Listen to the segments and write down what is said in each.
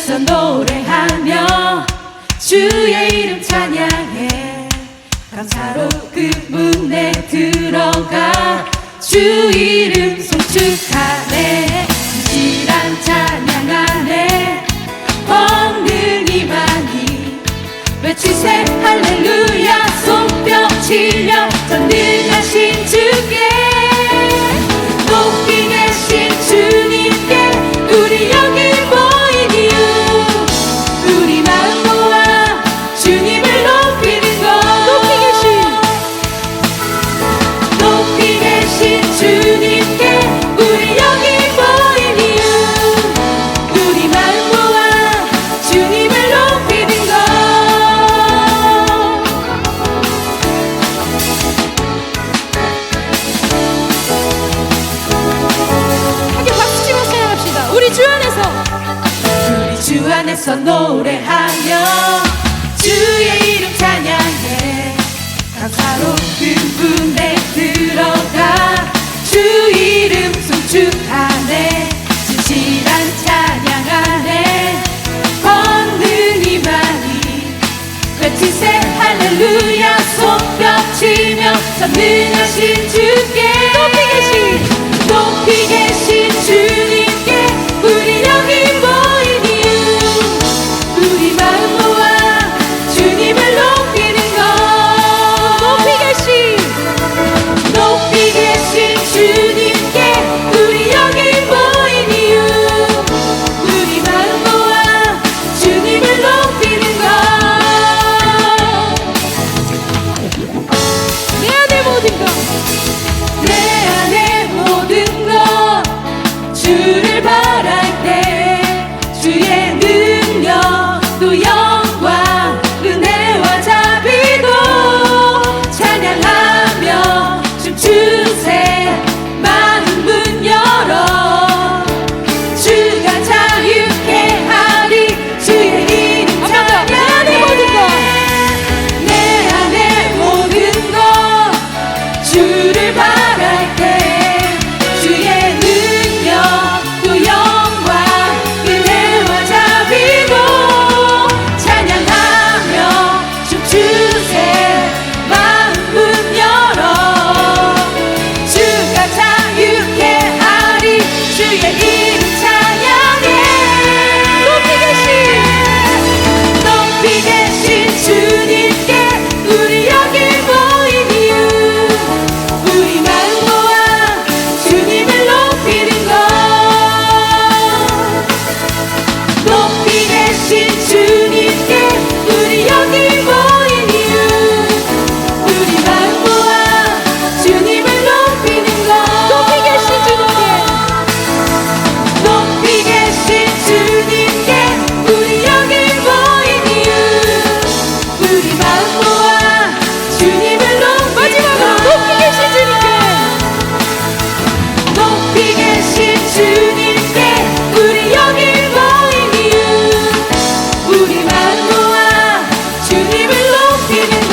안에서 노래하며 주의 이름 찬양해. 감사로 그 문에 들어가 주 이름 송축하네. 진실한 찬양 안에 권능이 많이 외치세 할렐루야. 손뼉 치며 전능하신 주께 높이 계신 주님께 우리 여기 모인 이유 우리 마음 모아 주님을 높이는 것. 높이 계신 주님께 우리 여기 모인 이유 우리 마음 모아 주님을 높이는 것. 함께 박수 치며 찬양합시다. 우리 주 안에서 노래하며 주의 이름 찬양해. 감사로 그 문에 들어가 주 이름 송축하네. 진실한 찬양 안에 권능이 많이 외치세 할렐루야. 손뼉 치며 전능하신 주께 높이 계신 주님께 우리 여기 모인 이유 우리 마음 모아 주님을 높이는 것. 높이 계신 주님께 우리 여기 모인 이유 우리 마음 모아 주님을 높이는 것. 내 안에 모든 것 내 안에 모든 것 주를 바랄 때 주의 능력 또 영광 은혜와 자비도 찬양하며 춤추세. 마음 문 열어 주가 자유케 하리. 주의 이름 찬양해. 내 안에 모든 것 주를 바랄 때 주의 능력 또 영광 은혜와 자비로 찬양하며 춤추세. 마음 문 열어 주가 자유케 하리. 주의 이름 찬양해. 높이 계신 주님께 우리 여기 모인 이유 우리 마음 모아 주님을 높이는 것. 높이 계신 주님께 우리 여기 모인 이유 우리 마음 모아 주님을 높이는 것. 높이 계신 주님께 우리 여기 모인 이유 우리 마음 모아 주님을 높이는 것. 높이 계신 주님께 우리 여기 모인 이유 우리 마음 모아 주님을 높이는 것.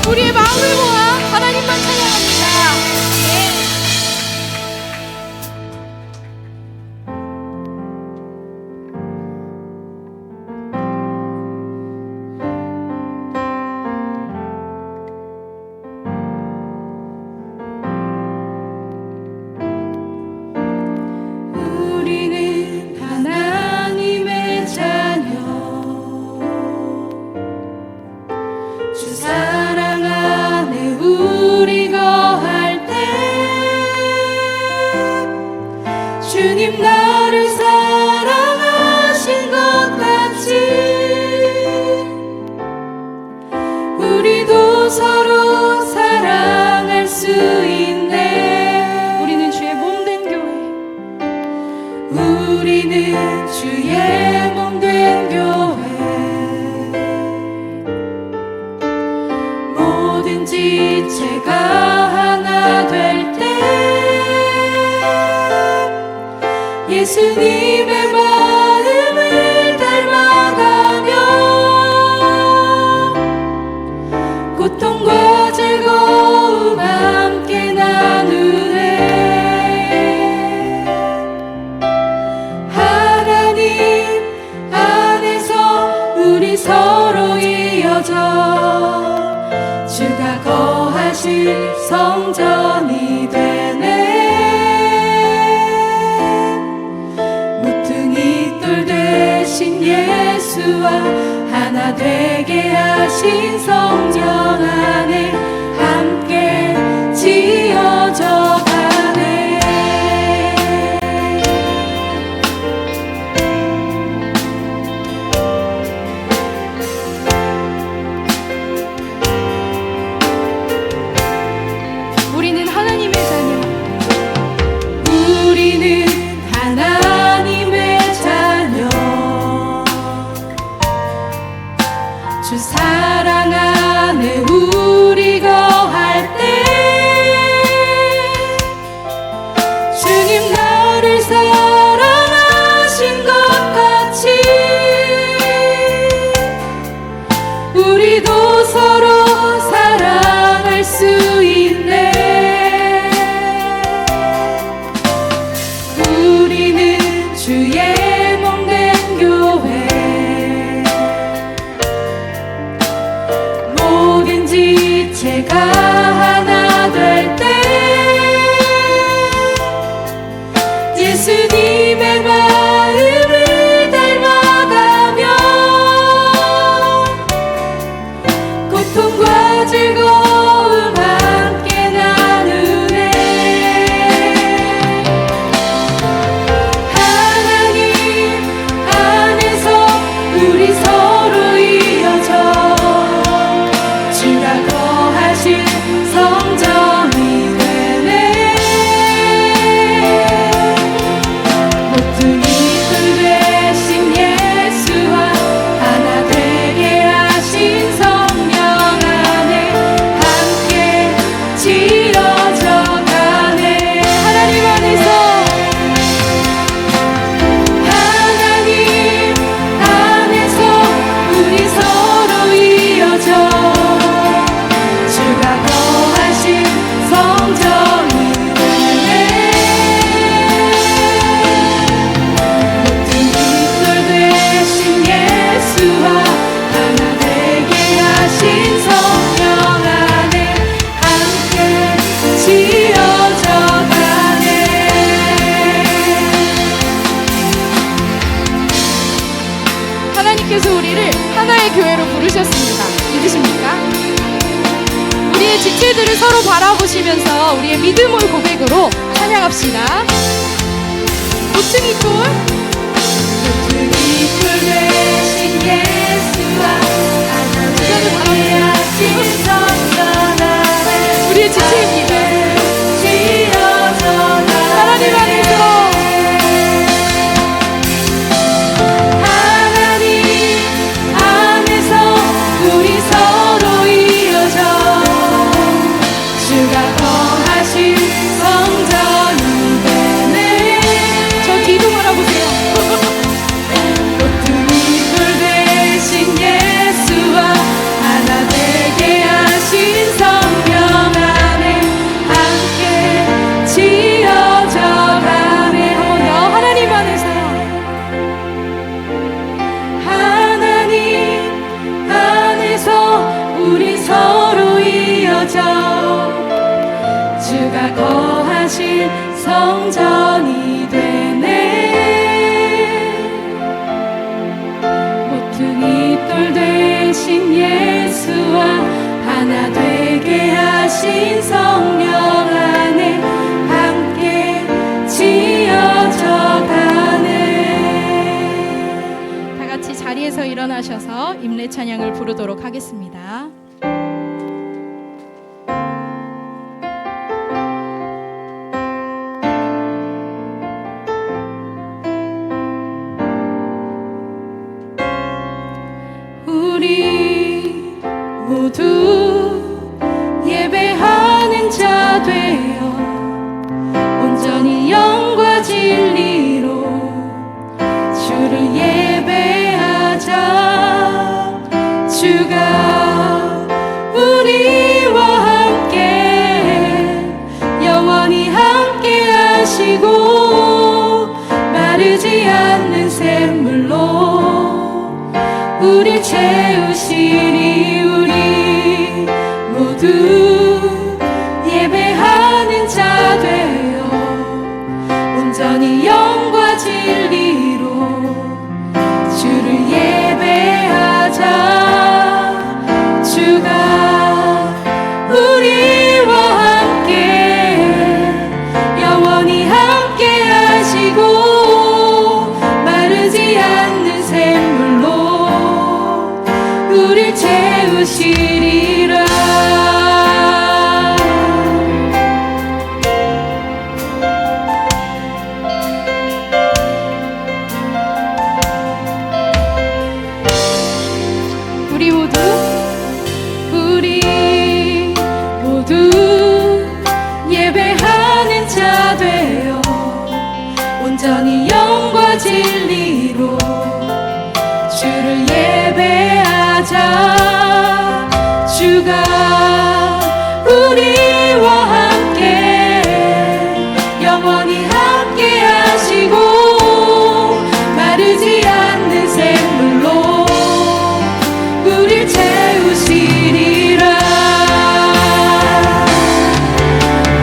우리의 마음을 모아 하나님만 찬양합니다. 우리는 하나님의 자녀 주 사랑 안에 우리 거할 때 주님 나를 사랑하신 것 같이 우리도 서로 사랑할 수 있네. 우리는 주의 몸된 교회. 우리는 주의 몸된 교회. 뭐든지 제가 하나 될 때 예수님의 마음을 닮아가며 서로 이어져 주가 거하실 성전이 되네. 모퉁이 돌 되신 예수와 하나 되게 하신 성령 안에 함께 지어져 가네. 우리는 하나님의 자녀. 우리는 하나님의 자녀. 주 사랑 안에 우리 거할 때 주님 나를 사랑하신 것 같이 우리도 서로 사랑할 수 있네. 우리는 주의 몸된 교회. 모든 지체가 하나 될 때 예수님의 마음을 닮아가며 고통과 즐거움 함께 나누네. 하나님 안에서 우리 서로 이어져 주가 거하신 성전이 되네. 모퉁이 돌 되신 예수와 하나 되게 하신 성령 안에 함께 지어져 가네. 하나님 안에서 우리 서로 이어져 주가 거하신 성전이 되네. 모퉁이 돌 되신 예수와 하나 되게 하신 성령 안에 함께 지어져 가네. 하나님께서 우리를 하나의 교회로 부르셨습니다. 믿으십니까? 우리의 지체들을 서로 바라보시면서 우리의 믿음의 고백으로 찬양합시다. 모퉁이 돌 되신 예수와 하나 되게 하신 성전 안에 우리의 지체입니다. 하나님 안에서 우리 서로 이어져 주가 거하신 성전이 되네. 저 기둥 알아보세요. 모퉁이 돌 되신 예수와 하나 되게 하신 성령 안에 함께 지어져 가네. 한번 더. 하나님 안에서 우리 서로 이어져 주가 거하신 성전이 되네. 모퉁이 돌 되신 예수와 하나 되게 하신 성령 안에 함께 지어져 가네. 다 같이 자리에서 일어나셔서 임례 찬양을 부르도록 하겠습니다. 우리 모두 예배하는 자 되어 온전히 영과 진리로 주를 예배하자. 주가 우리와 함께 영원히 함께 하시고 마르지 않는 샘물로 우릴 채우 채우시리. 우리 모두 예배하는 자 되어 온전히 영과 진리로 주를 예배하자. 주가 우리와 함께 영원히 함께 하시고 마르지 않는 샘물로 우릴 채우시리라. 우리 모두 예배하는 자 되어 온전히 영과 진리로 주를 예배하자. 주가 우리와 함께 영원히 함께 하시고 마르지 않는 샘물로 우릴 채우시리라.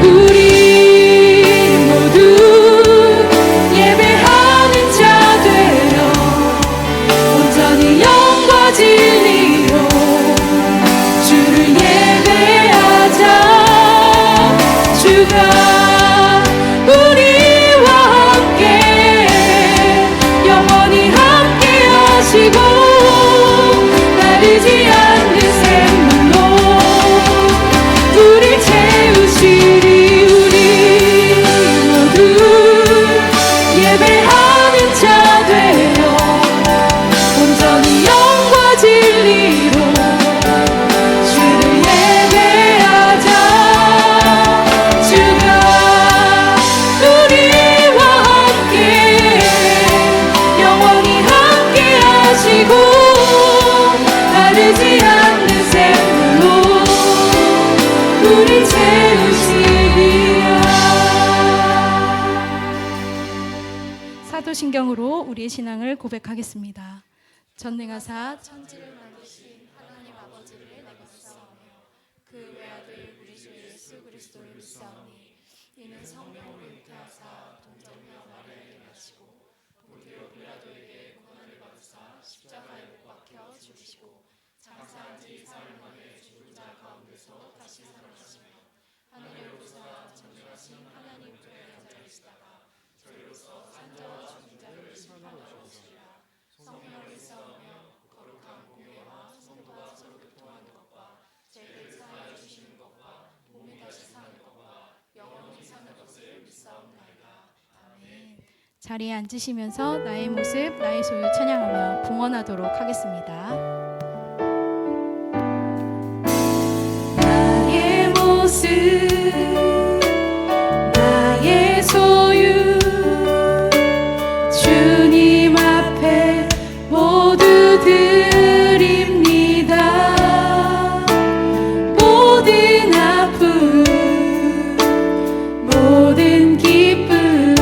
우리 모두 예배하는 자 되어 온전히 영과 진리로 주를 예배하자. 주가 우리와 함께 영원히 함께 하시고 마르지 않는 샘물로 우릴 채우시리. 우리 모두 예배하는 자 되어 온전히 영과 진리로 주를 예배하자. 주가 우리와 함께 영원히 함께 하시고 마르지 않는 샘물로 우릴 채우시리라. 사도신경으로 우리의 신앙을 고백하겠습니다. 전능하사 천지를 만드신 하나님 아버지를 내가 믿사오며 그 외아들 우리 주 예수 그리스도를 믿사오니 이는 성령으로 잉태하사 동정녀 마리아에게 나시고 본디오 빌라도에게 고난을 받으사 십자가에 못 박혀 죽으시고 장사한 지 4일 만에 죽은 자 가운데서 다시 살아나시며 하늘에 오르사 전능하신 하나님 우편에 앉아 계시다가 저희로서 산자와 죽은 자를 심판하러 오시리라. 성령을 믿사오며 거룩한 공예와 성도와 서로 교통하는 것과 죄를 사하여 주시는 것과 몸이 다시 사는 것과 영원히 사는 것을 믿사옵나이다. 아멘. 자리에 앉으시면서 나의 모습 나의 소유 찬양하며 봉헌하도록 하겠습니다. 나의 모습 나의 소유 주님 앞에 모두 드립니다. 모든 아픔 모든 기쁨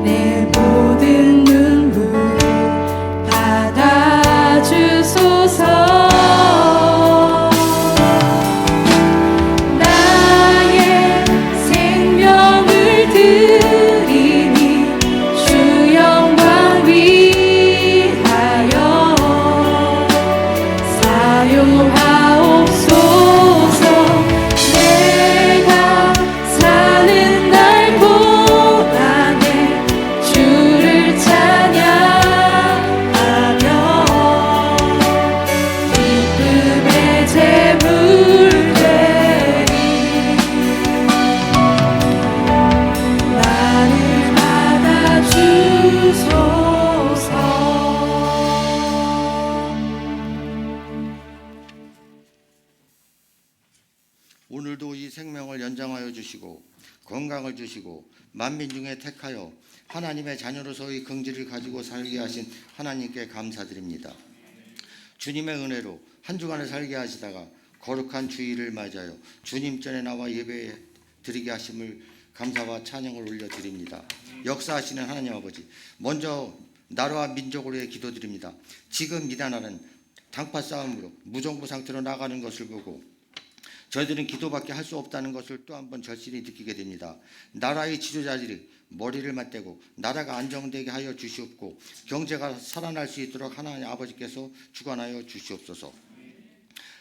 내 모든 눈물 받아주소서. 나의 생명을 드리니 주 영광 위하여 사용하옵소서. 내가 사는 날보다 내 주를 찬양하며 기쁨의 제물 되리. 나를 받아주소서. 오늘도 이 생명을 연장하여 주시고 건강을 주시고 만민 중에 택하여 하나님의 자녀로서의 긍지를 가지고 살게 하신 하나님께 감사드립니다. 주님의 은혜로 한 주간을 살게 하시다가 거룩한 주일을 맞이하여 주님 전에 나와 예배 드리게 하심을 감사와 찬양을 올려드립니다. 역사하시는 하나님 아버지, 먼저 나라와 민족을 위해 기도드립니다. 지금 이 나라는 당파 싸움으로 무정부 상태로 나가는 것을 보고 저희들은 기도밖에 할 수 없다는 것을 또 한 번 절실히 느끼게 됩니다. 나라의 지도자들이 머리를 맞대고 나라가 안정되게 하여 주시옵고 경제가 살아날 수 있도록 하나님 아버지께서 주관하여 주시옵소서.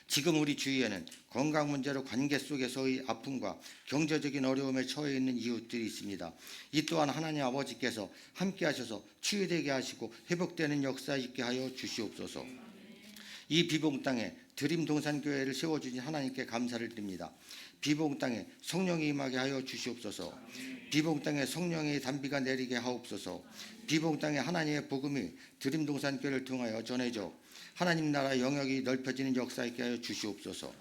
지금 우리 주위에는 건강 문제로 관계 속에서의 아픔과 경제적인 어려움에 처해 있는 이웃들이 있습니다. 이 또한 하나님 아버지께서 함께 하셔서 치유되게 하시고 회복되는 역사 있게 하여 주시옵소서. 이 비봉 땅에 드림 동산교회를 세워주신 하나님께 감사를 드립니다. 비봉 땅에 성령이 임하게 하여 주시옵소서. 비봉 땅에 성령의 단비가 내리게 하옵소서. 비봉 땅에 하나님의 복음이 드림 동산교회를 통하여 전해져 하나님 나라 영역이 넓혀지는 역사 있게 하여 주시옵소서.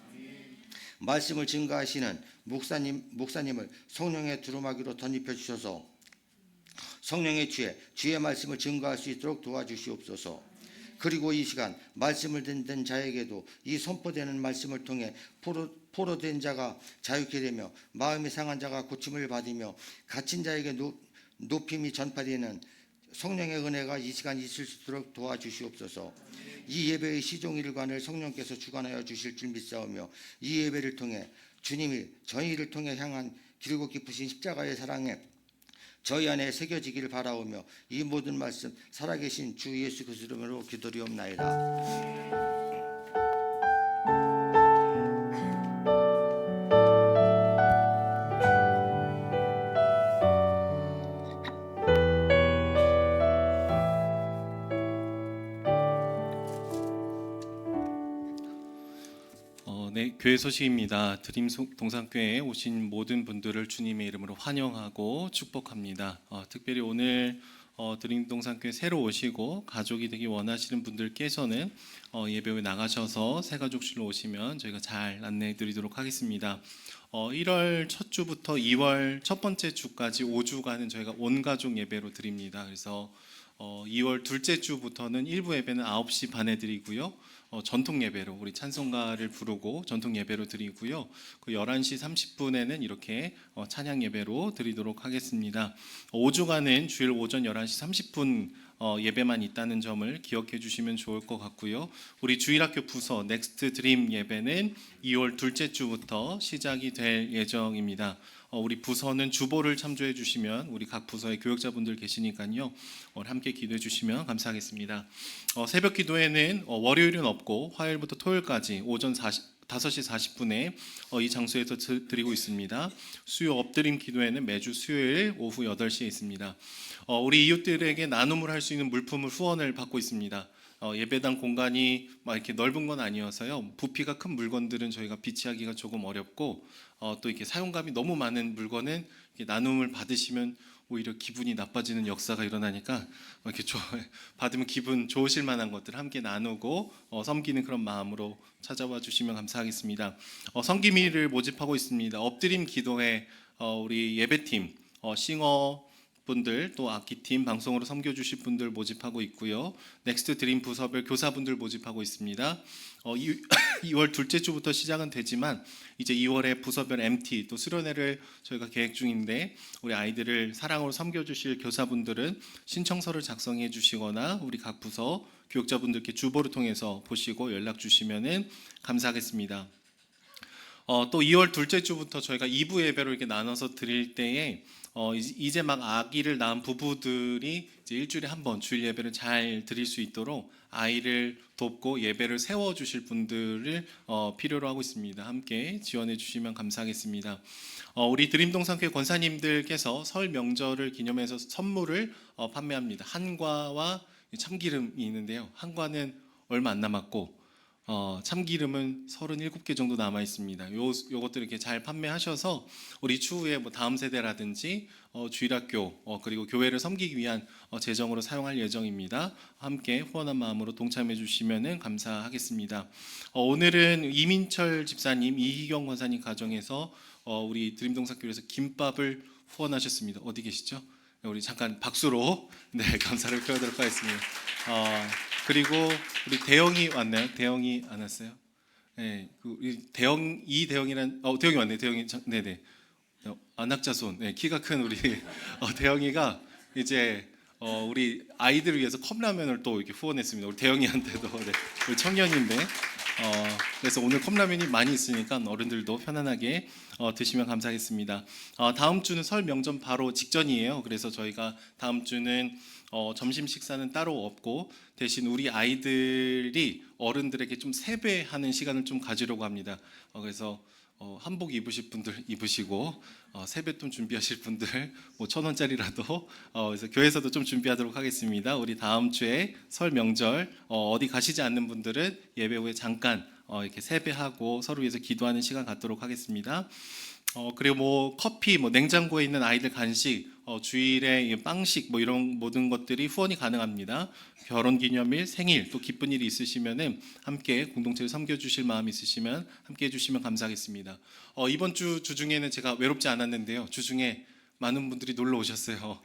말씀을 증거하시는 목사님을 성령의 두루마기로 덧입혀 주셔서 성령의 주의 말씀을 증거할 수 있도록 도와주시옵소서. 그리고 이 시간 말씀을 듣는 자에게도 이 선포되는 말씀을 통해 포로된 자가 자유케 되며 마음이 상한 자가 고침을 받으며 갇힌 자에게 높임이 전파되는 성령의 은혜가 이 시간 있을 수 있도록 도와주시옵소서. 이 예배의 시종일관을 성령께서 주관하여 주실 줄 믿사오며 이 예배를 통해 주님이 저희를 통해 향한 길고 깊으신 십자가의 사랑에 저희 안에 새겨지기를 바라오며 이 모든 말씀 살아계신 주 예수 그리스도 이름으로 기도리옵나이다. 네, 교회 소식입니다. 드림 동산교회에 오신 모든 분들을 주님의 이름으로 환영하고 축복합니다. 특별히 오늘 드림 동산교회 새로 오시고 가족이 되기 원하시는 분들께서는 예배 후에 나가셔서 새가족실로 오시면 저희가 잘 안내해 드리도록 하겠습니다. 1월 첫 주부터 2월 첫 번째 주까지 5주간은 저희가 온 가족 예배로 드립니다. 그래서 2월 둘째 주부터는 일부 예배는 9시 반에 드리고요. 전통 예배로 우리 찬송가를 부르고 전통 예배로 드리고요. 그 11시 30분에는 이렇게 찬양 예배로 드리도록 하겠습니다. 5주간은 주일 오전 11시 30분 예배만 있다는 점을 기억해 주시면 좋을 것 같고요. 우리 주일학교 부서 넥스트 드림 예배는 2월 둘째 주부터 시작이 될 예정입니다. 우리 부서는 주보를 참조해 주시면 우리 각 부서의 교역자분들 계시니까요. 함께 기도해 주시면 감사하겠습니다. 새벽 기도회는 월요일은 없고 화요일부터 토요일까지 오전 5시 40분에 이 장소에서 드리고 있습니다. 수요 엎드림 기도회는 매주 수요일 오후 8시에 있습니다. 우리 이웃들에게 나눔을 할 수 있는 물품을 후원을 받고 있습니다. 예배당 공간이 막 이렇게 넓은 건 아니어서요. 부피가 큰 물건들은 저희가 비치하기가 조금 어렵고 또 이렇게 사용감이 너무 많은 물건은 이렇게 나눔을 받으시면 오히려 기분이 나빠지는 역사가 일어나니까 이렇게 받으면 기분 좋으실 만한 것들 함께 나누고 섬기는 그런 마음으로 찾아와 주시면 감사하겠습니다. 섬김이를 모집하고 있습니다. 엎드림 기도회 우리 예배팀 싱어 분들 또 악기팀 방송으로 섬겨주실 분들 모집하고 있고요. 넥스트 드림 부서별 교사분들 모집하고 있습니다. 2월 둘째 주부터 시작은 되지만 이제 2월에 부서별 MT 또 수련회를 저희가 계획 중인데 우리 아이들을 사랑으로 섬겨주실 교사분들은 신청서를 작성해 주시거나 우리 각 부서 교육자분들께 주보를 통해서 보시고 연락 주시면은 감사하겠습니다. 또 2월 둘째 주부터 저희가 2부 예배로 이렇게 나눠서 드릴 때에 이제 막 아기를 낳은 부부들이 이제 일주일에 한 번 주일 예배를 잘 드릴 수 있도록 아이를 돕고 예배를 세워 주실 분들을 필요로 하고 있습니다. 함께 지원해 주시면 감사하겠습니다. 우리 드림동산교회 권사님들께서 설 명절을 기념해서 선물을 판매합니다. 한과와 참기름이 있는데요. 한과는 얼마 안 남았고 참기름은 37개 정도 남아 있습니다. 요것들 이렇게 잘 판매하셔서 우리 추후에 뭐 다음 세대라든지 주일학교 그리고 교회를 섬기기 위한 재정으로 사용할 예정입니다. 함께 후원한 마음으로 동참해 주시면은 감사하겠습니다. 오늘은 이민철 집사님, 이희경 권사님 가정에서 우리 드림동산교회에서 김밥을 후원하셨습니다. 어디 계시죠? 우리 잠깐 박수로 감사를 표하도록 하겠습니다. 그리고 우리 대영이 왔나요? 대영이 안 왔어요? 네, 대영이란 대영이 왔네. 대영이 네네. 안학자손, 키가 큰 우리 대영이가 이제 우리 아이들을 위해서 컵라면을 또 이렇게 후원했습니다. 우리 대영이한테도 네, 우리 청년인데 그래서 오늘 컵라면이 많이 있으니까 어른들도 편안하게 드시면 감사하겠습니다. 다음 주는 설 명절 바로 직전이에요. 그래서 저희가 다음 주는 점심 식사는 따로 없고 대신 우리 아이들이 어른들에게 좀 세배하는 시간을 좀 가지려고 합니다. 그래서 한복 입으실 분들 입으시고 세뱃돈 준비하실 분들 뭐 1,000원짜리라도 그래서 교회에서도 좀 준비하도록 하겠습니다. 우리 다음 주에 설 명절 어디 가시지 않는 분들은 예배 후에 잠깐 이렇게 세배하고 서로 위해서 기도하는 시간 갖도록 하겠습니다. 그리고 뭐 커피, 뭐 냉장고에 있는 아이들 간식, 주일에 빵식 뭐 이런 모든 것들이 후원이 가능합니다. 결혼기념일, 생일 또 기쁜 일이 있으시면은 함께 공동체를 섬겨주실 마음 있으시면 함께 해주시면 감사하겠습니다. 이번 주 주중에는 제가 외롭지 않았는데요. 주중에 많은 분들이 놀러 오셨어요.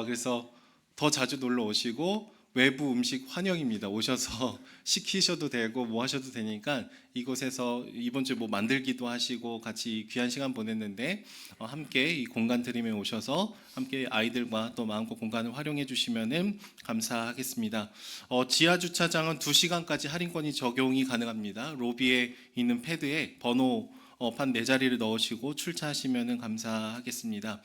그래서 더 자주 놀러 오시고 외부 음식 환영입니다. 오셔서 시키셔도 되고 뭐 하셔도 되니까 이곳에서 이번 주에 뭐 만들기도 하시고 같이 귀한 시간 보냈는데 함께 이 공간 드림에 오셔서 함께 아이들과 또 마음껏 공간을 활용해 주시면은 감사하겠습니다. 지하 주차장은 2시간까지 할인권이 적용이 가능합니다. 로비에 있는 패드에 번호판 4자리를 넣으시고 출차하시면은 감사하겠습니다.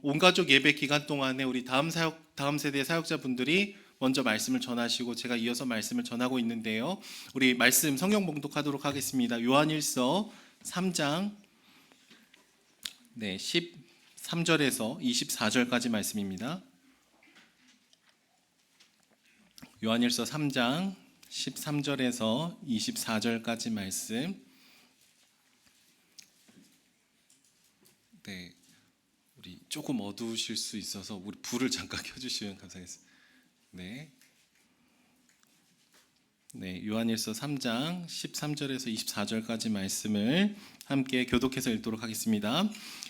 온가족 예배 기간 동안에 우리 다음 세대 사역자분들이 먼저 말씀을 전하시고 제가 이어서 말씀을 전하고 있는데요. 우리 말씀 성경 봉독하도록 하겠습니다. 요한일서 3장 13절에서 24절까지 말씀입니다. 요한일서 3장 13절에서 24절까지 말씀. 네. 우리 조금 어두우실 수 있어서 우리 불을 잠깐 켜주시면 감사하겠습니다. 네, 요한일서 3장 13절에서 24절까지 말씀을 함께 교독해서 읽도록 하겠습니다.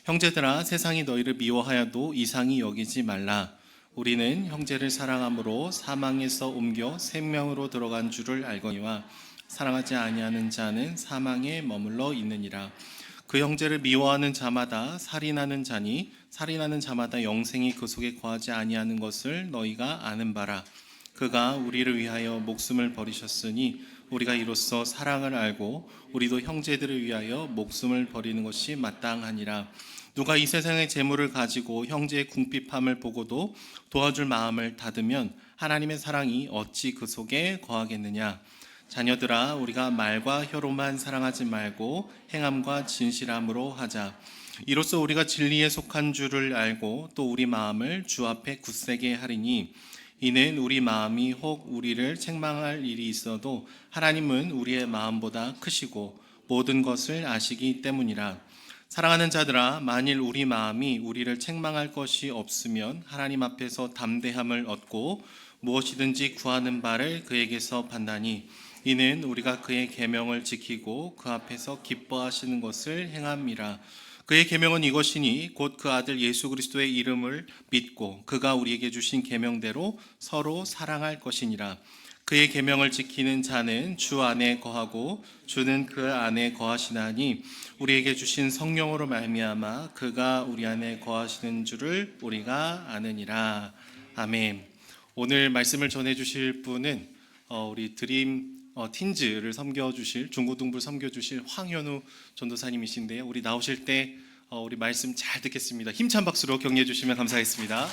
형제들아, 세상이 너희를 미워하여도 이상히 여기지 말라. 우리는 형제를 사랑함으로 사망에서 옮겨 생명으로 들어간 줄을 알거니와 사랑하지 아니하는 자는 사망에 머물러 있느니라. 그 형제를 미워하는 자마다 살인하는 자니 살인하는 자마다 영생이 그 속에 거하지 아니하는 것을 너희가 아는 바라. 그가 우리를 위하여 목숨을 버리셨으니 우리가 이로써 사랑을 알고 우리도 형제들을 위하여 목숨을 버리는 것이 마땅하니라. 누가 이 세상의 재물을 가지고 형제의 궁핍함을 보고도 도와줄 마음을 닫으면 하나님의 사랑이 어찌 그 속에 거하겠느냐. 자녀들아, 우리가 말과 혀로만 사랑하지 말고 행함과 진실함으로 하자. 이로써 우리가 진리에 속한 줄을 알고 또 우리 마음을 주 앞에 굳세게 하리니 이는 우리 마음이 혹 우리를 책망할 일이 있어도 하나님은 우리의 마음보다 크시고 모든 것을 아시기 때문이라. 사랑하는 자들아, 만일 우리 마음이 우리를 책망할 것이 없으면 하나님 앞에서 담대함을 얻고 무엇이든지 구하는 바를 그에게서 받나니 이는 우리가 그의 계명을 지키고 그 앞에서 기뻐하시는 것을 행함이라. 그의 계명은 이것이니 곧 그 아들 예수 그리스도의 이름을 믿고 그가 우리에게 주신 계명대로 서로 사랑할 것이니라. 그의 계명을 지키는 자는 주 안에 거하고 주는 그 안에 거하시나니 우리에게 주신 성령으로 말미암아 그가 우리 안에 거하시는 줄을 우리가 아느니라. 아멘. 오늘 말씀을 전해주실 분은 우리 드림 틴즈를 섬겨주실 중고등부를 섬겨주실 황현우 전도사님이신데요. 우리 나오실 때 우리 말씀 잘 듣겠습니다. 힘찬 박수로 격려해 주시면 감사하겠습니다.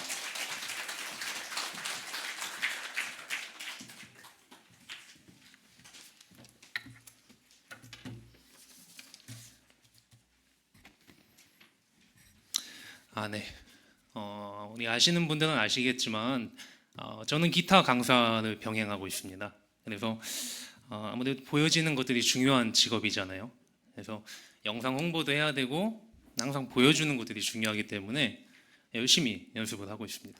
네. 우리 아시는 분들은 아시겠지만 저는 기타 강사를 병행하고 있습니다. 그래서 아무래도 보여지는 것들이 중요한 직업이잖아요. 그래서 영상 홍보도 해야 되고 항상 보여주는 것들이 중요하기 때문에 열심히 연습을 하고 있습니다.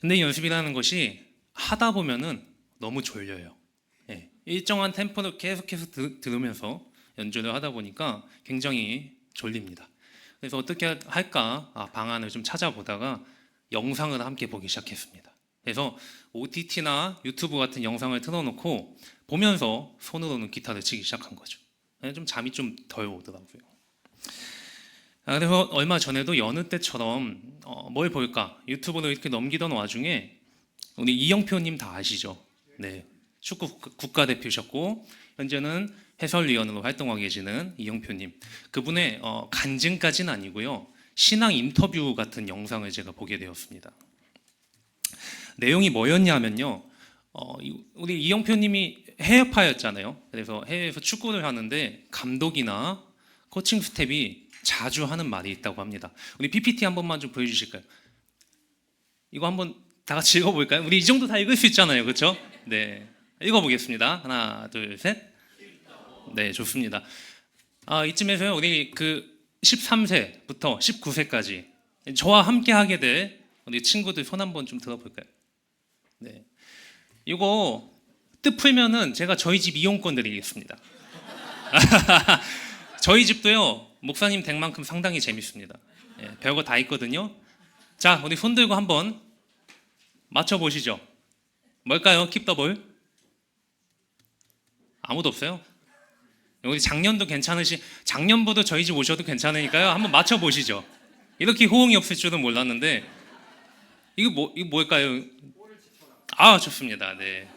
근데 이 연습이라는 것이 하다 보면은 너무 졸려요. 일정한 템포를 계속해서 들으면서 연주를 하다 보니까 굉장히 졸립니다. 그래서 어떻게 할까 방안을 좀 찾아보다가 영상을 함께 보기 시작했습니다. 그래서 OTT나 유튜브 같은 영상을 틀어놓고 보면서 손으로는 기타를 치기 시작한 거죠. 좀 잠이 좀 덜 오더라고요. 그래서 얼마 전에도 여느 때처럼 뭘 볼까 유튜브로 이렇게 넘기던 와중에 우리 이영표님 다 아시죠? 네, 축구 국가대표셨고 현재는 해설위원으로 활동하고 계시는 이영표님. 그분의 간증까지는 아니고요. 신앙 인터뷰 같은 영상을 제가 보게 되었습니다. 내용이 뭐였냐면요. 우리 이영표님이 해외파였잖아요. 그래서 해외에서 축구를 하는데 감독이나 코칭 스텝이 자주 하는 말이 있다고 합니다. 우리 PPT 한 번만 좀 보여주실까요? 이거 한번 다 같이 읽어볼까요? 우리 이 정도 다 읽을 수 있잖아요, 그렇죠? 네, 읽어보겠습니다. 하나, 둘, 셋. 네, 좋습니다. 이쯤에서요, 우리 그 13세부터 19세까지 저와 함께 하게 될 우리 친구들 손 한번 좀 들어볼까요? 네, 이거 뜻 풀면은 제가 저희 집 이용권 드리겠습니다. 저희 집도요, 목사님 댁만큼 상당히 재밌습니다. 네, 별거 다 있거든요. 자, 우리 손 들고 한번 맞춰보시죠. 뭘까요? Keep the ball. 아무도 없어요? 우리 작년도 작년보다 저희 집 오셔도 괜찮으니까요. 한번 맞춰보시죠. 이렇게 호응이 없을 줄은 몰랐는데 이거 뭘까요? 좋습니다. 네.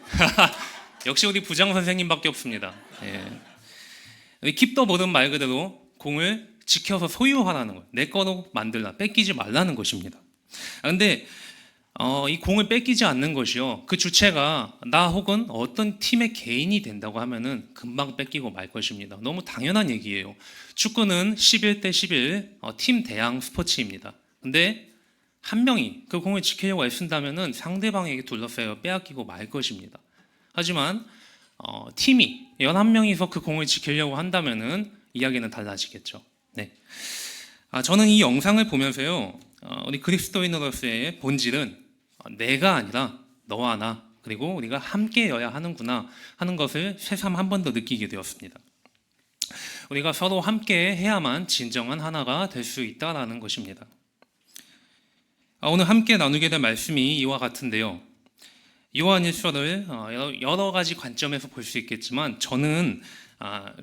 역시 우리 부장 선생님밖에 없습니다. 네. Keep the ball은 말 그대로 공을 지켜서 소유하라는 거예요. 내 거로 만들라, 뺏기지 말라는 것입니다. 근데 이 공을 뺏기지 않는 것이요, 그 주체가 나 혹은 어떤 팀의 개인이 된다고 하면은 금방 뺏기고 말 것입니다. 너무 당연한 얘기예요. 축구는 11대 11 팀 대항 스포츠입니다. 근데 한 명이 그 공을 지키려고 애쓴다면은 상대방에게 둘러싸여 빼앗기고 말 것입니다. 하지만 팀이 11명이서 그 공을 지키려고 한다면은 이야기는 달라지겠죠. 네. 저는 이 영상을 보면서요, 우리 그리스도인으로서의 본질은 내가 아니라 너와 나, 그리고 우리가 함께여야 하는구나 하는 것을 새삼 한 번 더 느끼게 되었습니다. 우리가 서로 함께 해야만 진정한 하나가 될 수 있다라는 것입니다. 오늘 함께 나누게 될 말씀이 이와 같은데요. 요한일서를 여러 가지 관점에서 볼 수 있겠지만 저는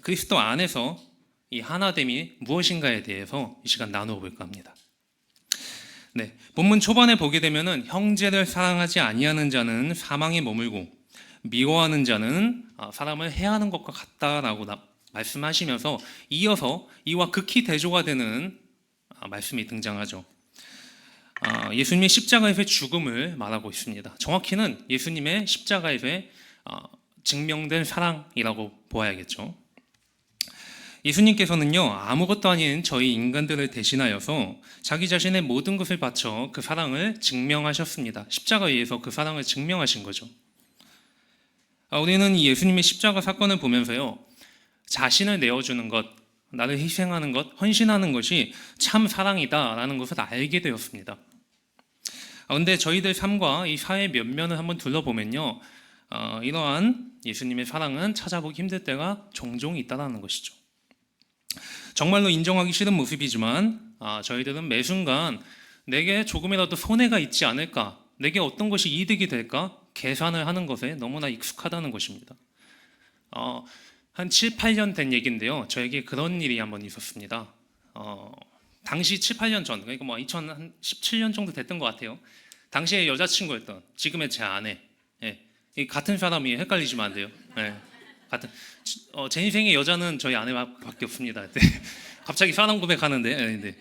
그리스도 안에서 이 하나됨이 무엇인가에 대해서 이 시간 나누어 볼까 합니다. 네, 본문 초반에 보게 되면은 형제를 사랑하지 아니하는 자는 사망에 머물고 미워하는 자는 사람을 해하는 것과 같다라고 말씀하시면서 이어서 이와 극히 대조가 되는 말씀이 등장하죠. 예수님의 십자가에서의 죽음을 말하고 있습니다. 정확히는 예수님의 십자가에서의 증명된 사랑이라고 보아야겠죠. 예수님께서는요, 아무것도 아닌 저희 인간들을 대신하여서 자기 자신의 모든 것을 바쳐 그 사랑을 증명하셨습니다. 십자가에 의해서 그 사랑을 증명하신 거죠. 우리는 이 예수님의 십자가 사건을 보면서요, 자신을 내어주는 것, 나를 희생하는 것, 헌신하는 것이 참 사랑이다라는 것을 알게 되었습니다. 그런데 저희들 삶과 이 사회의 면면을 한번 둘러보면요, 이러한 예수님의 사랑은 찾아보기 힘들 때가 종종 있다는 것이죠. 정말로 인정하기 싫은 모습이지만 저희들은 매 순간 내게 조금이라도 손해가 있지 않을까, 내게 어떤 것이 이득이 될까 계산을 하는 것에 너무나 익숙하다는 것입니다. 한 7, 8년 된 얘기인데요. 저에게 그런 일이 한번 있었습니다. 당시 7, 8년 전, 그러니까 뭐 2017년 정도 됐던 것 같아요. 당시에 여자친구였던 지금의 제 아내, 이 같은 사람이 헷갈리시면 안 돼요. 제 인생의 여자는 저희 아내밖에 없습니다. 갑자기 사랑 고백하는데,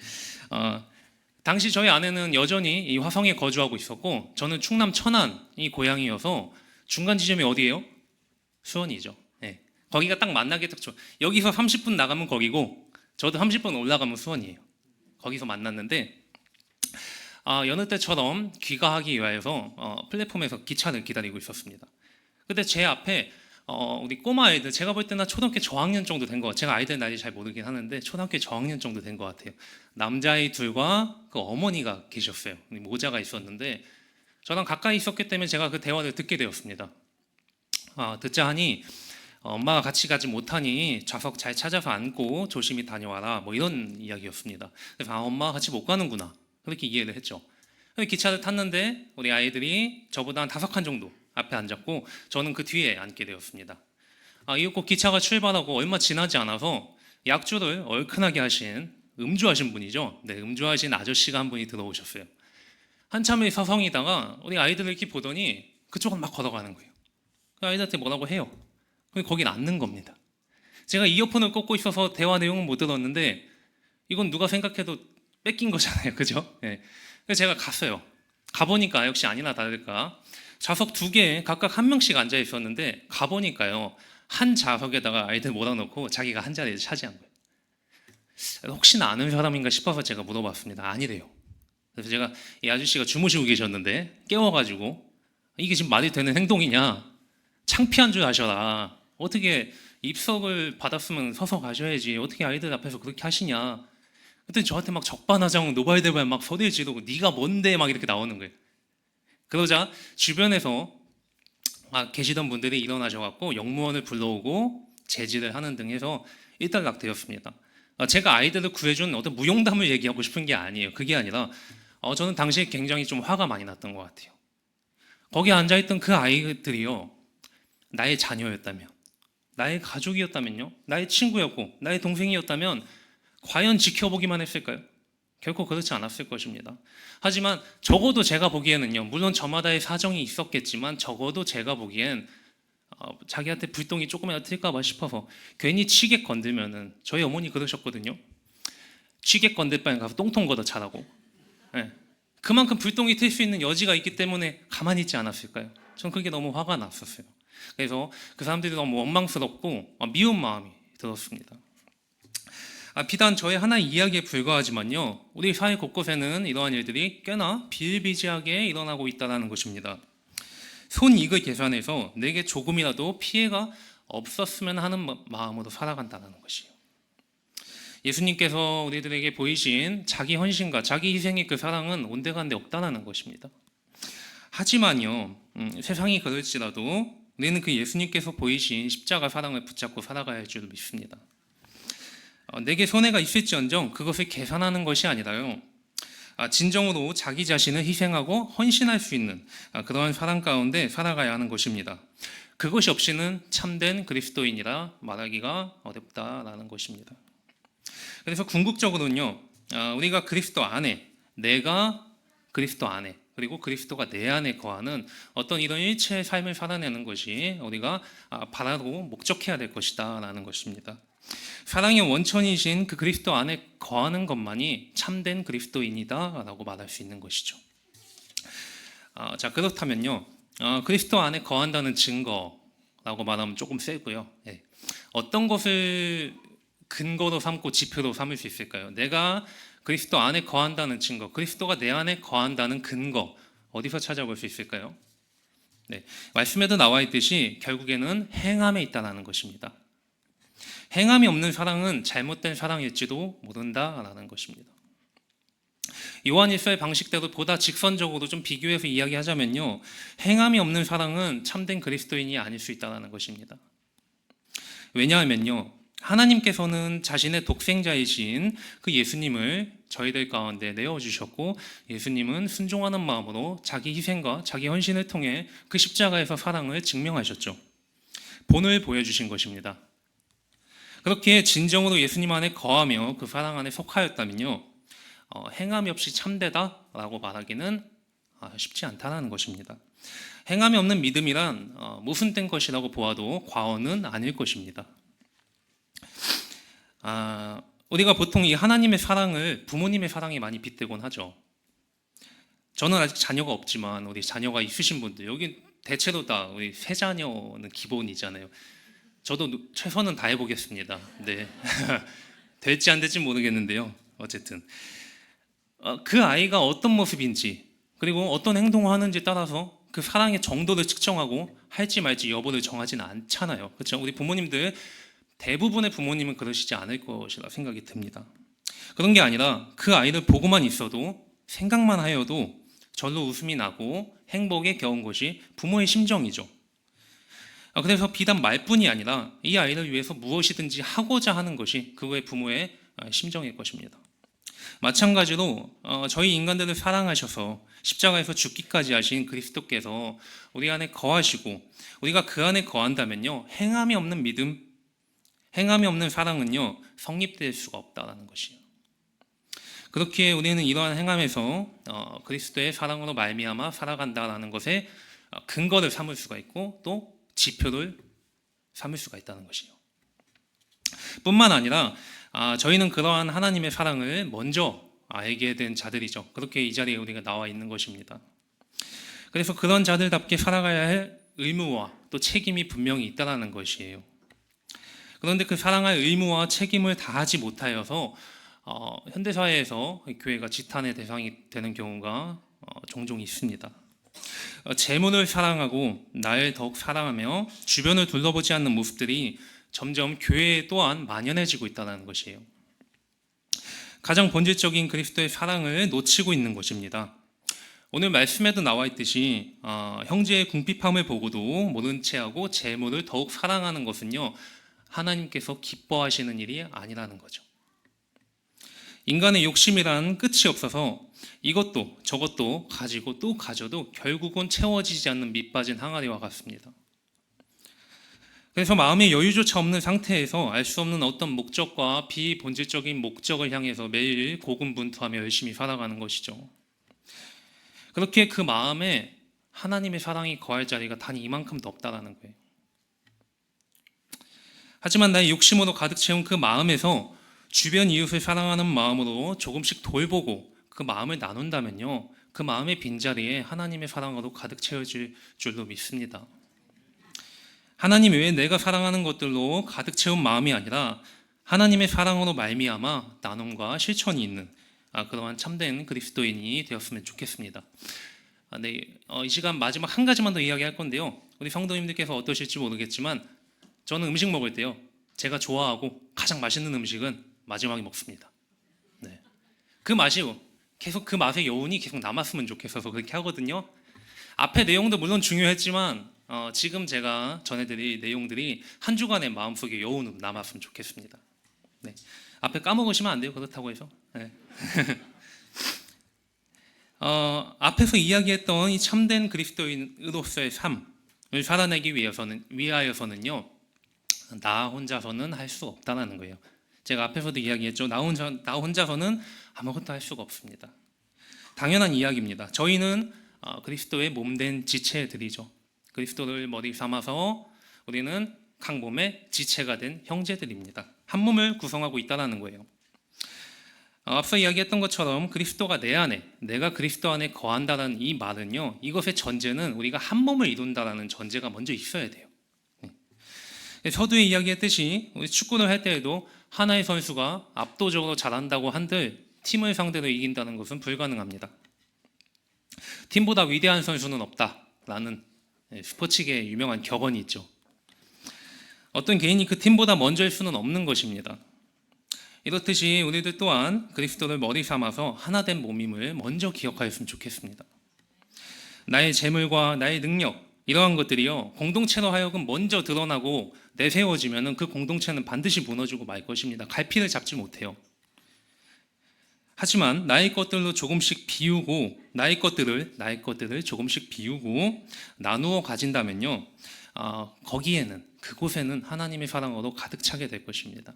당시 저희 아내는 여전히 이 화성에 거주하고 있었고 저는 충남 천안이 고향이어서 중간 지점이 어디예요? 수원이죠. 거기가 딱 만나게 딱 좋아. 여기서 30분 나가면 거기고 저도 30분 올라가면 수원이에요. 거기서 만났는데 여느 때처럼 귀가하기 위하여서 플랫폼에서 기차를 기다리고 있었습니다. 근데 제 앞에 우리 꼬마 아이들, 제가 볼 때는 초등학교 저학년 정도 된 것 같아요. 제가 아이들 나이 잘 모르긴 하는데 초등학교 저학년 정도 된 것 같아요. 남자아이 둘과 그 어머니가 계셨어요. 모자가 있었는데 저랑 가까이 있었기 때문에 제가 그 대화를 듣게 되었습니다. 듣자 하니 엄마가 같이 가지 못하니 좌석 잘 찾아서 앉고 조심히 다녀와라, 뭐 이런 이야기였습니다. 그래서 엄마가 같이 못 가는구나, 그렇게 이해를 했죠. 기차를 탔는데 우리 아이들이 저보다 한 5칸 정도 앞에 앉았고 저는 그 뒤에 앉게 되었습니다. 이윽고 기차가 출발하고 얼마 지나지 않아서 약주를 얼큰하게 하신 음주하신 분이죠. 네, 음주하신 아저씨가 한 분이 들어오셨어요. 한참을 서성이다가 우리 아이들을 이렇게 보더니 그쪽은 막 걸어가는 거예요. 그 아이들한테 뭐라고 해요. 근데 거긴 앉는 겁니다. 제가 이어폰을 꽂고 있어서 대화 내용은 못 들었는데 이건 누가 생각해도 뺏긴 거잖아요. 그죠? 네. 그래서 제가 갔어요. 가보니까 역시 아니나 다를까 좌석 2개 각각 1명씩 앉아 있었는데 가보니까요. 한 좌석에다가 아이들 몰아놓고 자기가 한 자리를 차지한 거예요. 혹시나 아는 사람인가 싶어서 제가 물어봤습니다. 아니래요. 그래서 제가 이 아저씨가 주무시고 계셨는데 깨워가지고 이게 지금 말이 되는 행동이냐? 창피한 줄 아셔라. 어떻게 입석을 받았으면 서서 가셔야지. 어떻게 아이들 앞에서 그렇게 하시냐? 그랬더니 저한테 막 적반하장 노발대발 막 소리를 지르고 네가 뭔데 막 이렇게 나오는 거예요. 그러자 주변에서 계시던 분들이 일어나셔갖고 영무원을 불러오고 제지를 하는 등 해서 일단락되었습니다. 제가 아이들을 구해준 어떤 무용담을 얘기하고 싶은 게 아니에요. 그게 아니라 저는 당시에 굉장히 좀 화가 많이 났던 것 같아요. 거기 앉아있던 그 아이들이요. 나의 자녀였다면, 나의 가족이었다면요. 나의 친구였고 나의 동생이었다면 과연 지켜보기만 했을까요? 결코 그렇지 않았을 것입니다. 하지만 적어도 제가 보기에는요. 물론 저마다의 사정이 있었겠지만 적어도 제가 보기엔 자기한테 불똥이 조금이라도 튈까 봐 싶어서 괜히 취객 건들면은 저희 어머니 그러셨거든요. 취객 건들 바엔 가서 똥통 걷어 차라고. 네. 그만큼 불똥이 튈 수 있는 여지가 있기 때문에 가만히 있지 않았을까요? 전 그게 너무 화가 났었어요. 그래서 그 사람들이 너무 원망스럽고 미운 마음이 들었습니다. 비단 저의 하나의 이야기에 불과하지만요. 우리 사회 곳곳에는 이러한 일들이 꽤나 비일비재하게 일어나고 있다는 것입니다. 손익을 계산해서 내게 조금이라도 피해가 없었으면 하는 마음으로 살아간다는 것이에요. 예수님께서 우리들에게 보이신 자기 헌신과 자기 희생의 그 사랑은 온데간데 없다는 것입니다. 하지만요, 세상이 그럴지라도 우리는 그 예수님께서 보이신 십자가 사랑을 붙잡고 살아가야 할 줄 믿습니다. 내게 손해가 있을지언정 그것을 계산하는 것이 아니라요. 진정으로 자기 자신을 희생하고 헌신할 수 있는 그러한 사랑 가운데 살아가야 하는 것입니다. 그것이 없이는 참된 그리스도인이라 말하기가 어렵다라는 것입니다. 그래서 궁극적으로는요. 우리가 그리스도 안에, 내가 그리스도 안에, 그리고 그리스도가 내 안에 거하는 어떤 이런 일체의 삶을 살아내는 것이 우리가 바라고 목적해야 될 것이다 라는 것입니다. 사랑의 원천이신 그 그리스도 안에 거하는 것만이 참된 그리스도인이다 라고 말할 수 있는 것이죠. 자, 그렇다면요. 그리스도 안에 거한다는 증거라고 말하면 조금 세고요. 네. 어떤 것을 근거로 삼고 지표로 삼을 수 있을까요? 내가 그리스도 안에 거한다는 증거, 그리스도가 내 안에 거한다는 근거, 어디서 찾아볼 수 있을까요? 네, 말씀에도 나와 있듯이 결국에는 행함에 있다는 것입니다. 행함이 없는 사랑은 잘못된 사랑일지도 모른다라는 것입니다. 요한일서의 방식대로 보다 직선적으로 좀 비교해서 이야기하자면요, 행함이 없는 사랑은 참된 그리스도인이 아닐 수 있다는 것입니다. 왜냐하면요, 하나님께서는 자신의 독생자이신 그 예수님을 저희들 가운데 내어주셨고, 예수님은 순종하는 마음으로 자기 희생과 자기 헌신을 통해 그 십자가에서 사랑을 증명하셨죠. 본을 보여주신 것입니다. 그렇게 진정으로 예수님 안에 거하며 그 사랑 안에 속하였다면요, 행함이 없이 참되다라고 말하기는 쉽지 않다는 것입니다. 행함이 없는 믿음이란 모순된 것이라고 보아도 과언은 아닐 것입니다. 우리가 보통 이 하나님의 사랑을 부모님의 사랑에 많이 빗대곤 하죠. 저는 아직 자녀가 없지만 우리 자녀가 있으신 분들, 여기 대체로 다 우리 세 자녀는 기본이잖아요. 저도 최선은 다해보겠습니다. 네. 될지 안 될지 모르겠는데요. 어쨌든 그 아이가 어떤 모습인지 그리고 어떤 행동을 하는지 따라서 그 사랑의 정도를 측정하고 할지 말지 여부를 정하지는 않잖아요. 그렇죠? 우리 부모님들 대부분의 부모님은 그러시지 않을 것이라 생각이 듭니다. 그런 게 아니라 그 아이를 보고만 있어도 생각만 하여도 절로 웃음이 나고 행복에 겨운 것이 부모의 심정이죠. 그래서 비단 말뿐이 아니라 이 아이를 위해서 무엇이든지 하고자 하는 것이 그의 부모의 심정일 것입니다. 마찬가지로 저희 인간들을 사랑하셔서 십자가에서 죽기까지 하신 그리스도께서 우리 안에 거하시고 우리가 그 안에 거한다면요, 행함이 없는 믿음, 행함이 없는 사랑은요 성립될 수가 없다는 것이에요. 그렇게 우리는 이러한 행함에서 그리스도의 사랑으로 말미암아 살아간다라는 것에 근거를 삼을 수가 있고 또 지표를 삼을 수가 있다는 것이요. 뿐만 아니라 저희는 그러한 하나님의 사랑을 먼저 알게 된 자들이죠. 그렇게 이 자리에 우리가 나와 있는 것입니다. 그래서 그런 자들답게 살아가야 할 의무와 또 책임이 분명히 있다는 것이에요. 그런데 그 사랑할 의무와 책임을 다하지 못하여서 현대사회에서 교회가 지탄의 대상이 되는 경우가 종종 있습니다. 재물을 사랑하고 나를 더욱 사랑하며 주변을 둘러보지 않는 모습들이 점점 교회 또한 만연해지고 있다는 것이에요. 가장 본질적인 그리스도의 사랑을 놓치고 있는 것입니다. 오늘 말씀에도 나와 있듯이 형제의 궁핍함을 보고도 모른 채하고 재물을 더욱 사랑하는 것은요, 하나님께서 기뻐하시는 일이 아니라는 거죠. 인간의 욕심이란 끝이 없어서 이것도 저것도 가지고 또 가져도 결국은 채워지지 않는 밑빠진 항아리와 같습니다. 그래서 마음의 여유조차 없는 상태에서 알 수 없는 어떤 목적과 비본질적인 목적을 향해서 매일 고군분투하며 열심히 살아가는 것이죠. 그렇게 그 마음에 하나님의 사랑이 거할 자리가 단 이만큼도 없다라는 거예요. 하지만 나의 욕심으로 가득 채운 그 마음에서 주변 이웃을 사랑하는 마음으로 조금씩 돌보고 그 마음을 나눈다면요, 그 마음의 빈자리에 하나님의 사랑으로 가득 채워질 줄로 믿습니다. 하나님 외에 내가 사랑하는 것들로 가득 채운 마음이 아니라 하나님의 사랑으로 말미암아 나눔과 실천이 있는 그러한 참된 그리스도인이 되었으면 좋겠습니다. 네, 이 시간 마지막 한 가지만 더 이야기할 건데요. 우리 성도님들께서 어떠실지 모르겠지만 저는 음식 먹을 때요, 제가 좋아하고 가장 맛있는 음식은 마지막에 먹습니다. 네. 그 맛이 계속 그 맛의 여운이 계속 남았으면 좋겠어서 그렇게 하거든요. 앞에 내용도 물론 중요했지만 지금 제가 전해드릴 내용들이 한 주간의 마음속에 여운으로 남았으면 좋겠습니다. 네. 앞에 까먹으시면 안 돼요. 그렇다고 해서. 네. 앞에서 이야기했던 이 참된 그리스도인으로서의 삶을 살아내기 위하여서는요, 나 혼자서는 할 수 없다는 거예요. 제가 앞에서도 이야기했죠. 나 혼자서는 아무것도 할 수가 없습니다. 당연한 이야기입니다. 저희는 그리스도의 몸된 지체들이죠. 그리스도를 머리 삼아서 우리는 각 몸의 지체가 된 형제들입니다. 한 몸을 구성하고 있다는 거예요. 앞서 이야기했던 것처럼 그리스도가 내 안에, 내가 그리스도 안에 거한다는 이 말은요, 이것의 전제는 우리가 한 몸을 이룬다는 전제가 먼저 있어야 돼요. 서두에 이야기했듯이 우리 축구를 할 때에도 하나의 선수가 압도적으로 잘한다고 한들 팀을 상대로 이긴다는 것은 불가능합니다. 팀보다 위대한 선수는 없다라는 스포츠계의 유명한 격언이 있죠. 어떤 개인이 그 팀보다 먼저일 수는 없는 것입니다. 이렇듯이 우리들 또한 그리스도를 머리 삼아서 하나된 몸임을 먼저 기억하였으면 좋겠습니다. 나의 재물과 나의 능력, 이러한 것들이요, 공동체로 하여금 먼저 드러나고 내세워지면 그 공동체는 반드시 무너지고 말 것입니다. 갈피를 잡지 못해요. 하지만 나의 것들로 조금씩 비우고 나의 것들을 조금씩 비우고 나누어 가진다면요, 거기에는, 그곳에는 하나님의 사랑으로 가득 차게 될 것입니다.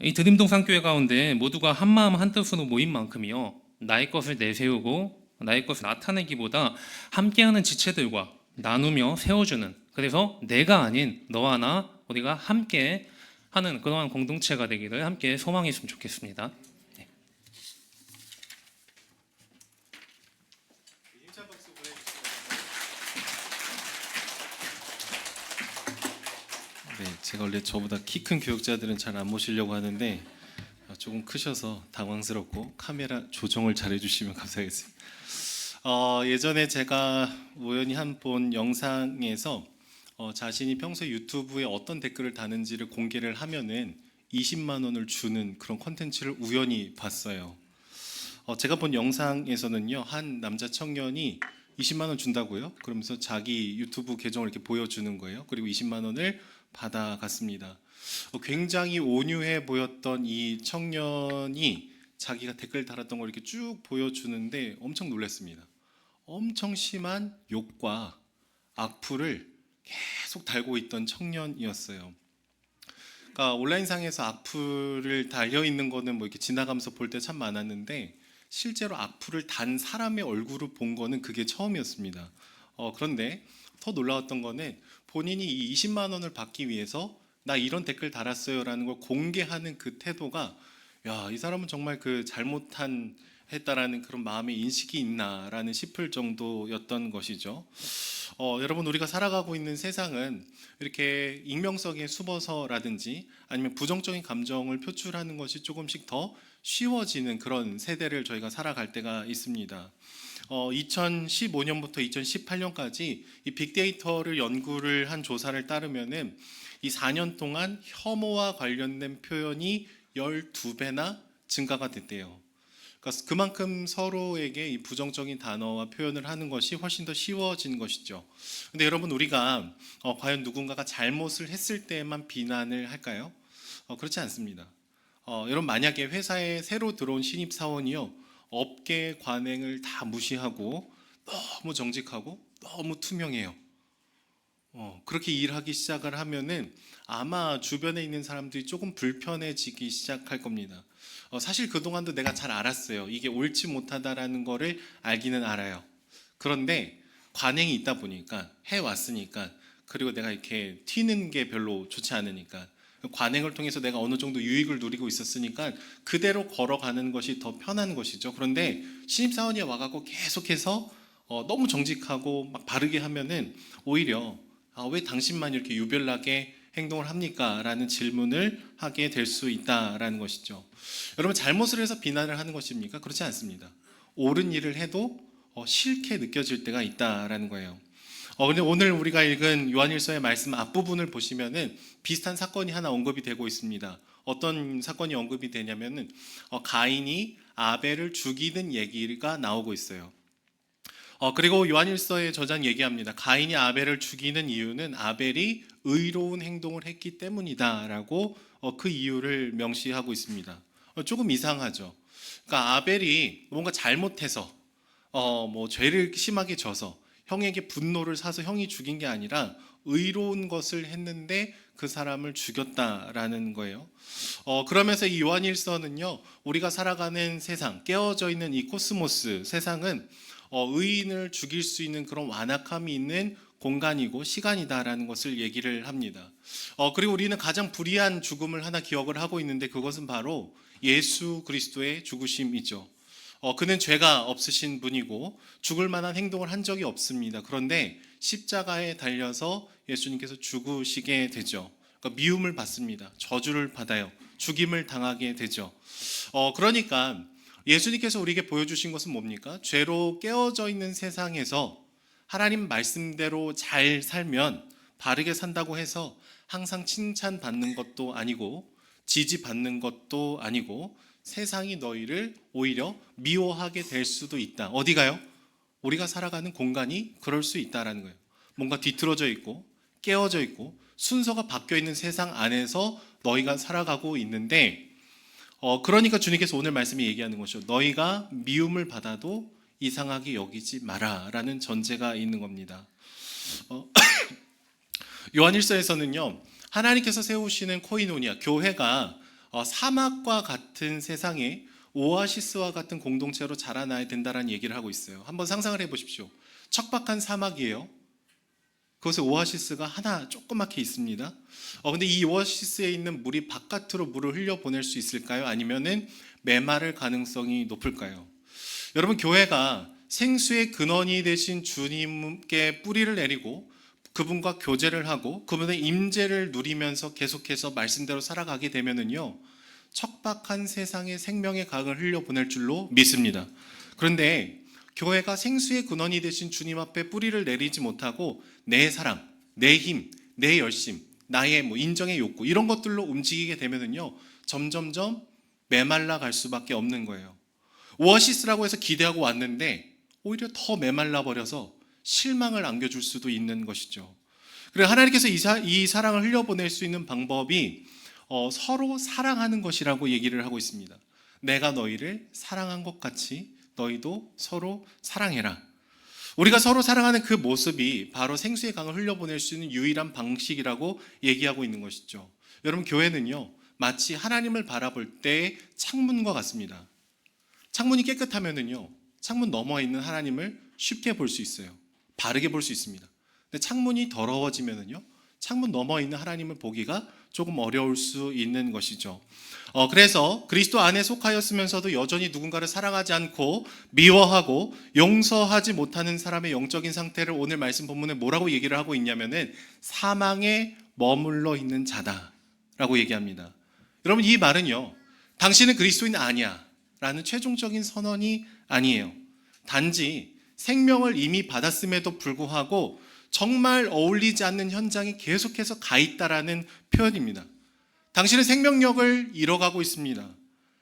이 드림동산교회 가운데 모두가 한마음 한뜻으로 모인 만큼이요, 나의 것을 내세우고 나의 것을 나타내기보다 함께하는 지체들과 나누며 세워주는, 그래서 내가 아닌 너와 나, 우리가 함께 하는 그러한 공동체가 되기를 함께 소망했으면 좋겠습니다. 네. 네, 제가 원래 저보다 키 큰 교육자들은 잘 안 모시려고 하는데 조금 크셔서 당황스럽고 카메라 조정을 잘 해주시면 감사하겠습니다. 예전에 제가 우연히 한 본 영상에서 자신이 평소에 유튜브에 어떤 댓글을 다는지를 공개를 하면은 20만 원을 주는 그런 콘텐츠를 우연히 봤어요. 제가 본 영상에서는요, 한 남자 청년이 20만 원 준다고요? 그러면서 자기 유튜브 계정을 이렇게 보여주는 거예요. 그리고 20만 원을 받아갔습니다. 굉장히 온유해 보였던 이 청년이 자기가 댓글 달았던 걸 이렇게 쭉 보여주는데 엄청 놀랐습니다. 엄청 심한 욕과 악플을 계속 달고 있던 청년이었어요. 그러니까 온라인상에서 악플을 달려 있는 거는 뭐 이렇게 지나가면서 볼 때 참 많았는데 실제로 악플을 단 사람의 얼굴을 본 거는 그게 처음이었습니다. 그런데 더 놀라웠던 거는 본인이 이 20만 원을 받기 위해서 나 이런 댓글 달았어요라는 걸 공개하는 그 태도가, 야, 이 사람은 정말 그 잘못한 했다라는 그런 마음의 인식이 있나라는 싶을 정도였던 것이죠. 여러분, 우리가 살아가고 있는 세상은 이렇게 익명성에 숨어서라든지 아니면 부정적인 감정을 표출하는 것이 조금씩 더 쉬워지는 그런 세대를 저희가 살아갈 때가 있습니다. 2015년부터 2018년까지 이 빅데이터를 연구를 한 조사를 따르면은 이 4년 동안 혐오와 관련된 표현이 12배나 증가가 됐대요. 그러니까 그만큼 서로에게 이 부정적인 단어와 표현을 하는 것이 훨씬 더 쉬워진 것이죠. 근데 여러분, 우리가 과연 누군가가 잘못을 했을 때만 비난을 할까요? 그렇지 않습니다. 여러분, 만약에 회사에 새로 들어온 신입 사원이요, 업계 관행을 다 무시하고 너무 정직하고 너무 투명해요. 그렇게 일하기 시작을 하면은 아마 주변에 있는 사람들이 조금 불편해지기 시작할 겁니다. 사실 그동안도 내가 잘 알았어요. 이게 옳지 못하다라는 거를 알기는 알아요. 그런데 관행이 있다 보니까, 해왔으니까, 그리고 내가 이렇게 튀는 게 별로 좋지 않으니까, 관행을 통해서 내가 어느 정도 유익을 누리고 있었으니까 그대로 걸어가는 것이 더 편한 것이죠. 그런데 신입사원이 와갖고 계속해서 너무 정직하고 막 바르게 하면은 오히려 왜 당신만 이렇게 유별나게 행동을 합니까? 라는 질문을 하게 될 수 있다라는 것이죠. 여러분, 잘못을 해서 비난을 하는 것입니까? 그렇지 않습니다. 옳은 일을 해도 싫게 느껴질 때가 있다라는 거예요. 근데 오늘 우리가 읽은 요한일서의 말씀 앞부분을 보시면은 비슷한 사건이 하나 언급이 되고 있습니다. 어떤 사건이 언급이 되냐면은 가인이 아벨을 죽이는 얘기가 나오고 있어요. 그리고 요한일서의 저자는 얘기합니다. 가인이 아벨을 죽이는 이유는 아벨이 의로운 행동을 했기 때문이다라고 그 이유를 명시하고 있습니다. 조금 이상하죠. 그러니까 아벨이 뭔가 잘못해서 뭐 죄를 심하게 져서 형에게 분노를 사서 형이 죽인 게 아니라 의로운 것을 했는데 그 사람을 죽였다라는 거예요. 그러면서 이 요한일서는요, 우리가 살아가는 세상, 깨어져 있는 이 코스모스 세상은 의인을 죽일 수 있는 그런 완악함이 있는 공간이고 시간이다라는 것을 얘기를 합니다. 그리고 우리는 가장 불의한 죽음을 하나 기억을 하고 있는데 그것은 바로 예수 그리스도의 죽으심이죠. 그는 죄가 없으신 분이고 죽을 만한 행동을 한 적이 없습니다. 그런데 십자가에 달려서 예수님께서 죽으시게 되죠. 그러니까 미움을 받습니다. 저주를 받아요. 죽임을 당하게 되죠. 그러니까 예수님께서 우리에게 보여주신 것은 뭡니까? 죄로 깨어져 있는 세상에서 하나님 말씀대로 잘 살면, 바르게 산다고 해서 항상 칭찬받는 것도 아니고 지지받는 것도 아니고 세상이 너희를 오히려 미워하게 될 수도 있다. 어디가요? 우리가 살아가는 공간이 그럴 수 있다라는 거예요. 뭔가 뒤틀어져 있고 깨어져 있고 순서가 바뀌어 있는 세상 안에서 너희가 살아가고 있는데, 그러니까 주님께서 오늘 말씀이 얘기하는 것이죠. 너희가 미움을 받아도 이상하게 여기지 마라라는 전제가 있는 겁니다. 요한일서에서는요, 하나님께서 세우시는 코이노니아, 교회가 사막과 같은 세상에 오아시스와 같은 공동체로 자라나야 된다라는 얘기를 하고 있어요. 한번 상상을 해보십시오. 척박한 사막이에요. 그것에 오아시스가 하나 조그맣게 있습니다. 근데 이 오아시스에 있는 물이 바깥으로 물을 흘려보낼 수 있을까요? 아니면은 메마를 가능성이 높을까요? 여러분, 교회가 생수의 근원이 되신 주님께 뿌리를 내리고 그분과 교제를 하고 그분의 임재를 누리면서 계속해서 말씀대로 살아가게 되면은요, 척박한 세상에 생명의 강을 흘려보낼 줄로 믿습니다. 그런데 교회가 생수의 근원이 되신 주님 앞에 뿌리를 내리지 못하고 내 사랑, 내 힘, 내 열심, 나의 인정의 욕구 이런 것들로 움직이게 되면은요, 점점점 메말라 갈 수밖에 없는 거예요. 오아시스라고 해서 기대하고 왔는데 오히려 더 메말라 버려서 실망을 안겨줄 수도 있는 것이죠. 그리고 하나님께서 이 사랑을 흘려보낼 수 있는 방법이 서로 사랑하는 것이라고 얘기를 하고 있습니다. 내가 너희를 사랑한 것 같이 너희도 서로 사랑해라. 우리가 서로 사랑하는 그 모습이 바로 생수의 강을 흘려보낼 수 있는 유일한 방식이라고 얘기하고 있는 것이죠. 여러분, 교회는요, 마치 하나님을 바라볼 때 창문과 같습니다. 창문이 깨끗하면은요, 창문 너머에 있는 하나님을 쉽게 볼 수 있어요. 바르게 볼 수 있습니다. 근데 창문이 더러워지면은요, 창문 너머에 있는 하나님을 보기가 조금 어려울 수 있는 것이죠. 그래서 그리스도 안에 속하였으면서도 여전히 누군가를 사랑하지 않고 미워하고 용서하지 못하는 사람의 영적인 상태를 오늘 말씀 본문에 뭐라고 얘기를 하고 있냐면은 사망에 머물러 있는 자다라고 얘기합니다. 여러분, 이 말은요, 당신은 그리스도인 아니야 라는 최종적인 선언이 아니에요. 단지 생명을 이미 받았음에도 불구하고 정말 어울리지 않는 현장에 계속해서 가 있다라는 표현입니다. 당신은 생명력을 잃어가고 있습니다.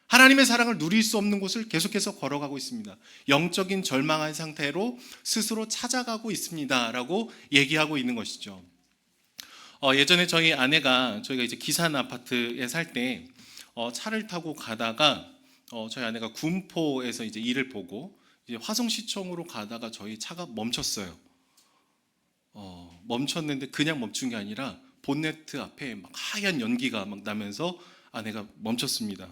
하나님의 사랑을 누릴 수 없는 곳을 계속해서 걸어가고 있습니다. 영적인 절망한 상태로 스스로 찾아가고 있습니다 라고 얘기하고 있는 것이죠. 예전에 저희 아내가, 저희가 이제 기산 아파트에 살 때 차를 타고 가다가 저희 아내가 군포에서 이제 일을 보고 이제 화성시청으로 가다가 저희 차가 멈췄어요. 멈췄는데 그냥 멈춘 게 아니라 본네트 앞에 막 하얀 연기가 막 나면서 아내가 멈췄습니다.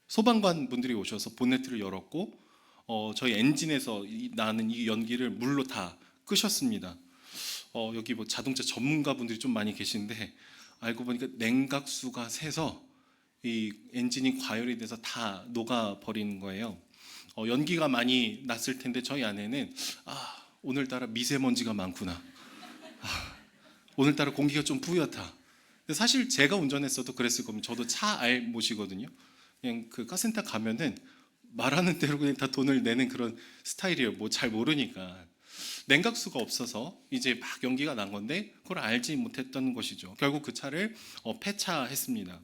소방관 분들이 오셔서 본네트를 열었고 저희 엔진에서 나는 이 연기를 물로 다 끄셨습니다. 여기 뭐 자동차 전문가 분들이 좀 많이 계신데 알고 보니까 냉각수가 새서 이 엔진이 과열이 돼서 다 녹아 버리는 거예요. 연기가 많이 났을 텐데 저희 아내는 오늘따라 미세먼지가 많구나. 오늘따라 공기가 좀 뿌옇다. 사실 제가 운전했어도 그랬을 겁니다. 저도 차 알 못이거든요. 그냥 그 카센터 가면은 말하는 대로 그냥 다 돈을 내는 그런 스타일이에요. 뭐 잘 모르니까. 냉각수가 없어서 이제 막 연기가 난 건데 그걸 알지 못했던 것이죠. 결국 그 차를 폐차했습니다.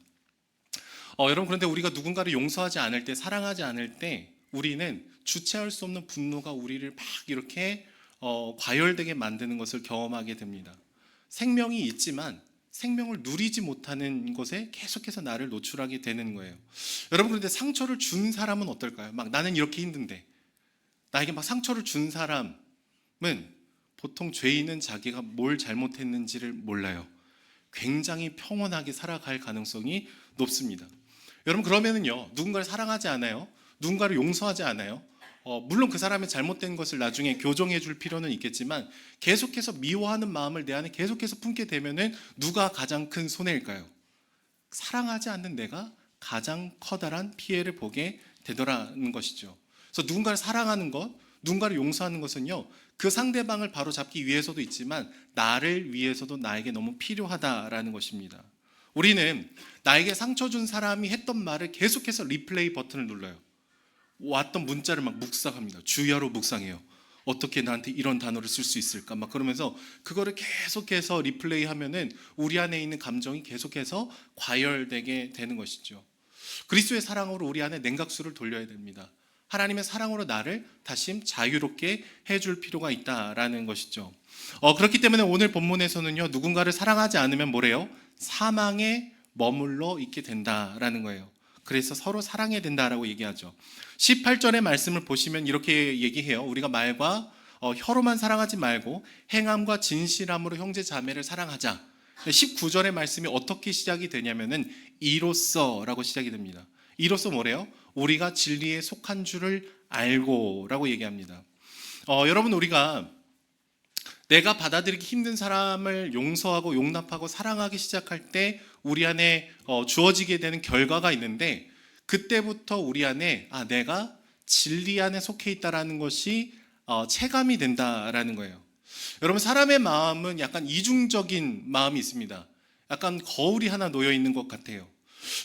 여러분, 그런데 우리가 누군가를 용서하지 않을 때, 사랑하지 않을 때 우리는 주체할 수 없는 분노가 우리를 막 이렇게 과열되게 만드는 것을 경험하게 됩니다. 생명이 있지만 생명을 누리지 못하는 것에 계속해서 나를 노출하게 되는 거예요. 여러분, 그런데 상처를 준 사람은 어떨까요? 막 나는 이렇게 힘든데 나에게 막 상처를 준 사람은 보통 죄인은 자기가 뭘 잘못했는지를 몰라요. 굉장히 평온하게 살아갈 가능성이 높습니다. 여러분, 그러면은요, 누군가를 사랑하지 않아요? 누군가를 용서하지 않아요? 물론 그 사람의 잘못된 것을 나중에 교정해 줄 필요는 있겠지만 계속해서 미워하는 마음을 내 안에 계속해서 품게 되면은 누가 가장 큰 손해일까요? 사랑하지 않는 내가 가장 커다란 피해를 보게 되더라는 것이죠. 그래서 누군가를 사랑하는 것, 누군가를 용서하는 것은요, 그 상대방을 바로 잡기 위해서도 있지만 나를 위해서도 나에게 너무 필요하다라는 것입니다. 우리는 나에게 상처 준 사람이 했던 말을 계속해서 리플레이 버튼을 눌러요. 왔던 문자를 막 묵상합니다. 주야로 묵상해요. 어떻게 나한테 이런 단어를 쓸 수 있을까? 막 그러면서 그거를 계속해서 리플레이 하면은 우리 안에 있는 감정이 계속해서 과열되게 되는 것이죠. 그리스도의 사랑으로 우리 안에 냉각수를 돌려야 됩니다. 하나님의 사랑으로 나를 다시 자유롭게 해줄 필요가 있다라는 것이죠. 그렇기 때문에 오늘 본문에서는요, 누군가를 사랑하지 않으면 뭐래요? 사망에 머물러 있게 된다라는 거예요. 그래서 서로 사랑해야 된다라고 얘기하죠. 18절의 말씀을 보시면 이렇게 얘기해요. 우리가 말과 혀로만 사랑하지 말고 행함과 진실함으로 형제 자매를 사랑하자. 19절의 말씀이 어떻게 시작이 되냐면은 이로써라고 시작이 됩니다. 이로써 뭐래요? 우리가 진리에 속한 줄을 알고라고 얘기합니다. 여러분, 우리가 내가 받아들이기 힘든 사람을 용서하고 용납하고 사랑하기 시작할 때 우리 안에 주어지게 되는 결과가 있는데 그때부터 우리 안에 내가 진리 안에 속해 있다라는 것이 체감이 된다라는 거예요. 여러분, 사람의 마음은 약간 이중적인 마음이 있습니다. 약간 거울이 하나 놓여 있는 것 같아요.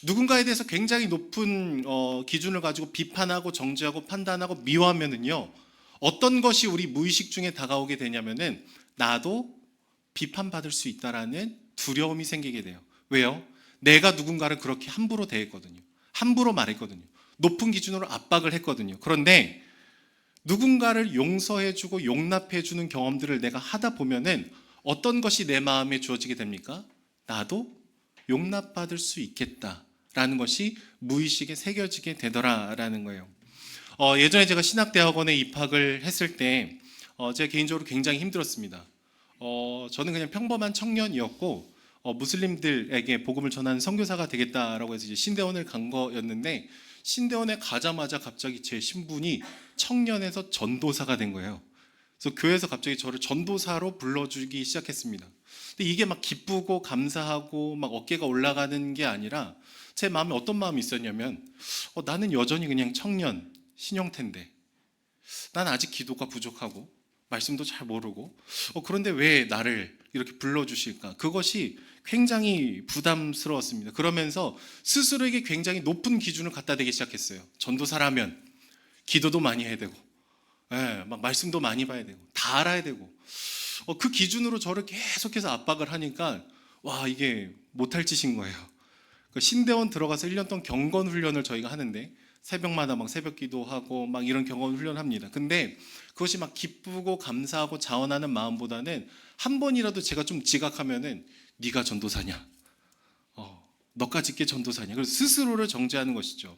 누군가에 대해서 굉장히 높은 기준을 가지고 비판하고 정죄하고 판단하고 미워하면은요, 어떤 것이 우리 무의식 중에 다가오게 되냐면은 나도 비판받을 수 있다라는 두려움이 생기게 돼요. 왜요? 내가 누군가를 그렇게 함부로 대했거든요. 함부로 말했거든요. 높은 기준으로 압박을 했거든요. 그런데 누군가를 용서해주고 용납해주는 경험들을 내가 하다 보면은 어떤 것이 내 마음에 주어지게 됩니까? 나도 용납받을 수 있겠다라는 것이 무의식에 새겨지게 되더라라는 거예요. 예전에 제가 신학대학원에 입학을 했을 때 제가 개인적으로 굉장히 힘들었습니다. 저는 그냥 평범한 청년이었고 무슬림들에게 복음을 전하는 선교사가 되겠다라고 해서 이제 신대원을 간 거였는데, 신대원에 가자마자 갑자기 제 신분이 청년에서 전도사가 된 거예요. 그래서 교회에서 갑자기 저를 전도사로 불러주기 시작했습니다. 근데 이게 막 기쁘고 감사하고 막 어깨가 올라가는 게 아니라 제 마음에 어떤 마음이 있었냐면, 나는 여전히 그냥 청년 신형태인데, 난 아직 기도가 부족하고 말씀도 잘 모르고, 그런데 왜 나를 이렇게 불러주실까? 그것이 굉장히 부담스러웠습니다. 그러면서 스스로에게 굉장히 높은 기준을 갖다 대기 시작했어요. 전도사라면 기도도 많이 해야 되고, 막 말씀도 많이 봐야 되고, 다 알아야 되고, 그 기준으로 저를 계속해서 압박을 하니까 와, 이게 못할 짓인 거예요. 신대원 들어가서 1년 동안 경건 훈련을 저희가 하는데, 새벽마다 막 새벽 기도하고 막 이런 경건 훈련합니다. 근데 그것이 막 기쁘고 감사하고 자원하는 마음보다는 한 번이라도 제가 좀 지각하면은 네가 전도사냐, 너까지 있게 전도사냐. 그래서 스스로를 정죄하는 것이죠.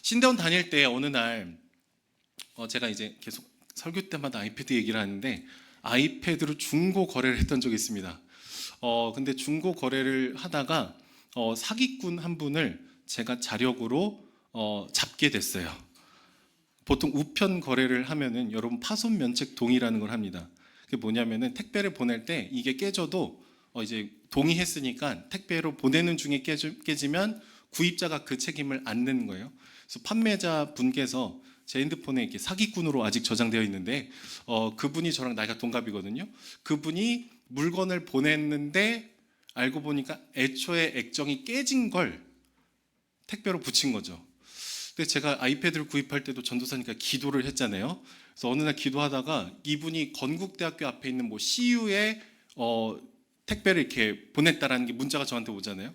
신대원 다닐 때 어느 날 제가 이제 계속 설교 때마다 아이패드 얘기를 하는데, 아이패드로 중고 거래를 했던 적이 있습니다. 근데 중고 거래를 하다가 사기꾼 한 분을 제가 자력으로 잡게 됐어요. 보통 우편 거래를 하면은 여러분 파손 면책 동의라는 걸 합니다. 그게 뭐냐면은 택배를 보낼 때 이게 깨져도 이제 동의했으니까 택배로 보내는 중에 깨지면 구입자가 그 책임을 안는 거예요. 그래서 판매자 분께서 제 핸드폰에 이렇게 사기꾼으로 아직 저장되어 있는데, 그분이 저랑 나이가 동갑이거든요. 그분이 물건을 보냈는데 알고 보니까 애초에 액정이 깨진 걸 택배로 붙인 거죠. 근데 제가 아이패드를 구입할 때도 전도사니까 기도를 했잖아요. 그래서 어느 날 기도하다가 이분이 건국대학교 앞에 있는 뭐 CU에 택배를 이렇게 보냈다라는 게 문자가 저한테 오잖아요.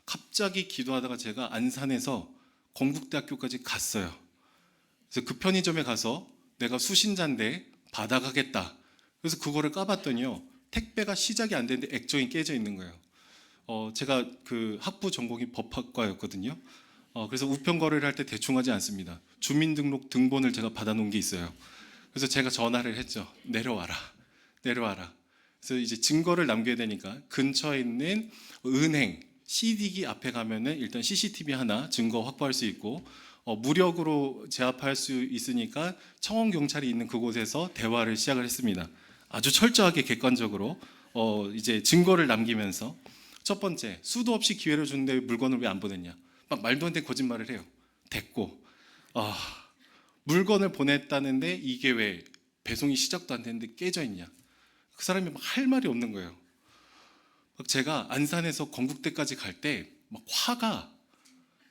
갑자기 기도하다가 제가 안산에서 건국대학교까지 갔어요. 그래서 그 편의점에 가서 내가 수신자인데 받아가겠다. 그래서 그거를 까봤더니요, 택배가 시작이 안 되는데 액정이 깨져 있는 거예요. 제가 그 학부 전공이 법학과였거든요. 그래서 우편 거래를 할 때 대충 하지 않습니다. 주민등록 등본을 제가 받아놓은 게 있어요. 그래서 제가 전화를 했죠. 내려와라. 그래서 이제 증거를 남겨야 되니까 근처에 있는 은행 CD기 앞에 가면은 일단 CCTV 하나 증거 확보할 수 있고, 무력으로 제압할 수 있으니까 청원 경찰이 있는 그곳에서 대화를 시작을 했습니다. 아주 철저하게 객관적으로 이제 증거를 남기면서, 첫 번째, 수도 없이 기회를 주는데 물건을 왜 안 보냈냐? 막 말도 안 되는 거짓말을 해요. 됐고, 물건을 보냈다는데 이게 왜 배송이 시작도 안 됐는데 깨져 있냐? 그 사람이 막 할 말이 없는 거예요. 막 제가 안산에서 건국대까지 갈 때 막 화가,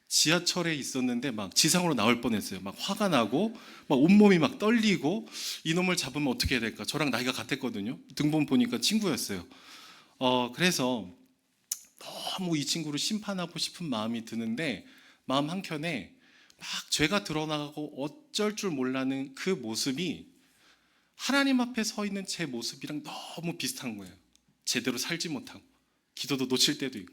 지하철에 있었는데 막 지상으로 나올 뻔했어요. 막 화가 나고 막 온몸이 막 떨리고, 이놈을 잡으면 어떻게 해야 될까? 저랑 나이가 같았거든요. 등본 보니까 친구였어요. 그래서 너무 이 친구를 심판하고 싶은 마음이 드는데, 마음 한켠에 막 죄가 드러나고 어쩔 줄 몰라는 그 모습이 하나님 앞에 서 있는 제 모습이랑 너무 비슷한 거예요. 제대로 살지 못하고 기도도 놓칠 때도 있고.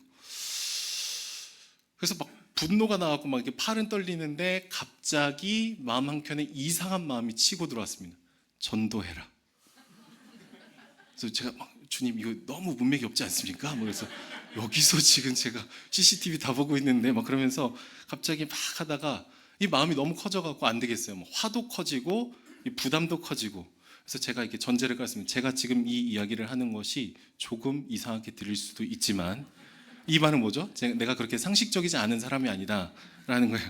그래서 막 분노가 나갖고 막 이렇게 팔은 떨리는데, 갑자기 마음 한켠에 이상한 마음이 치고 들어왔습니다. 전도해라. 그래서 제가 막, 주님 이거 너무 문맥이 없지 않습니까? 그래서 여기서 지금 제가 CCTV 다 보고 있는데 막 그러면서 갑자기 막 하다가 이 마음이 너무 커져갖고 안 되겠어요. 막 화도 커지고 이 부담도 커지고. 그래서 제가 이렇게 전제를 깔았습니다. 제가 지금 이 이야기를 하는 것이 조금 이상하게 들릴 수도 있지만, 이 말은 뭐죠? 내가 그렇게 상식적이지 않은 사람이 아니다라는 거예요.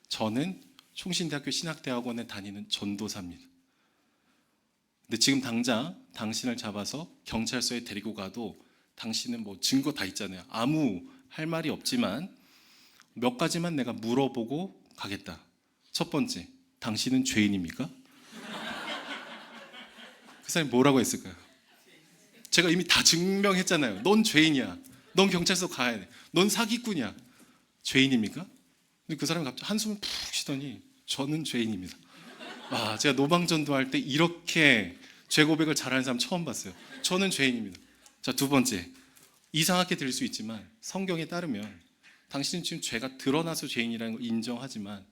저는 총신대학교 신학대학원에 다니는 전도사입니다. 근데 지금 당장 당신을 잡아서 경찰서에 데리고 가도 당신은 뭐 증거 다 있잖아요. 아무 할 말이 없지만 몇 가지만 내가 물어보고 가겠다. 첫 번째, 당신은 죄인입니까? 그 사람이 뭐라고 했을까요? 제가 이미 다 증명했잖아요. 넌 죄인이야. 넌 경찰서 가야 돼. 넌 사기꾼이야. 죄인입니까? 근데 그 사람이 갑자기 한숨을 푹 쉬더니 저는 죄인입니다. 제가 노방전도 할 때 이렇게 죄 고백을 잘하는 사람 처음 봤어요. 저는 죄인입니다. 자, 두 번째, 이상하게 들릴 수 있지만 성경에 따르면 당신은 지금 죄가 드러나서 죄인이라는 걸 인정하지만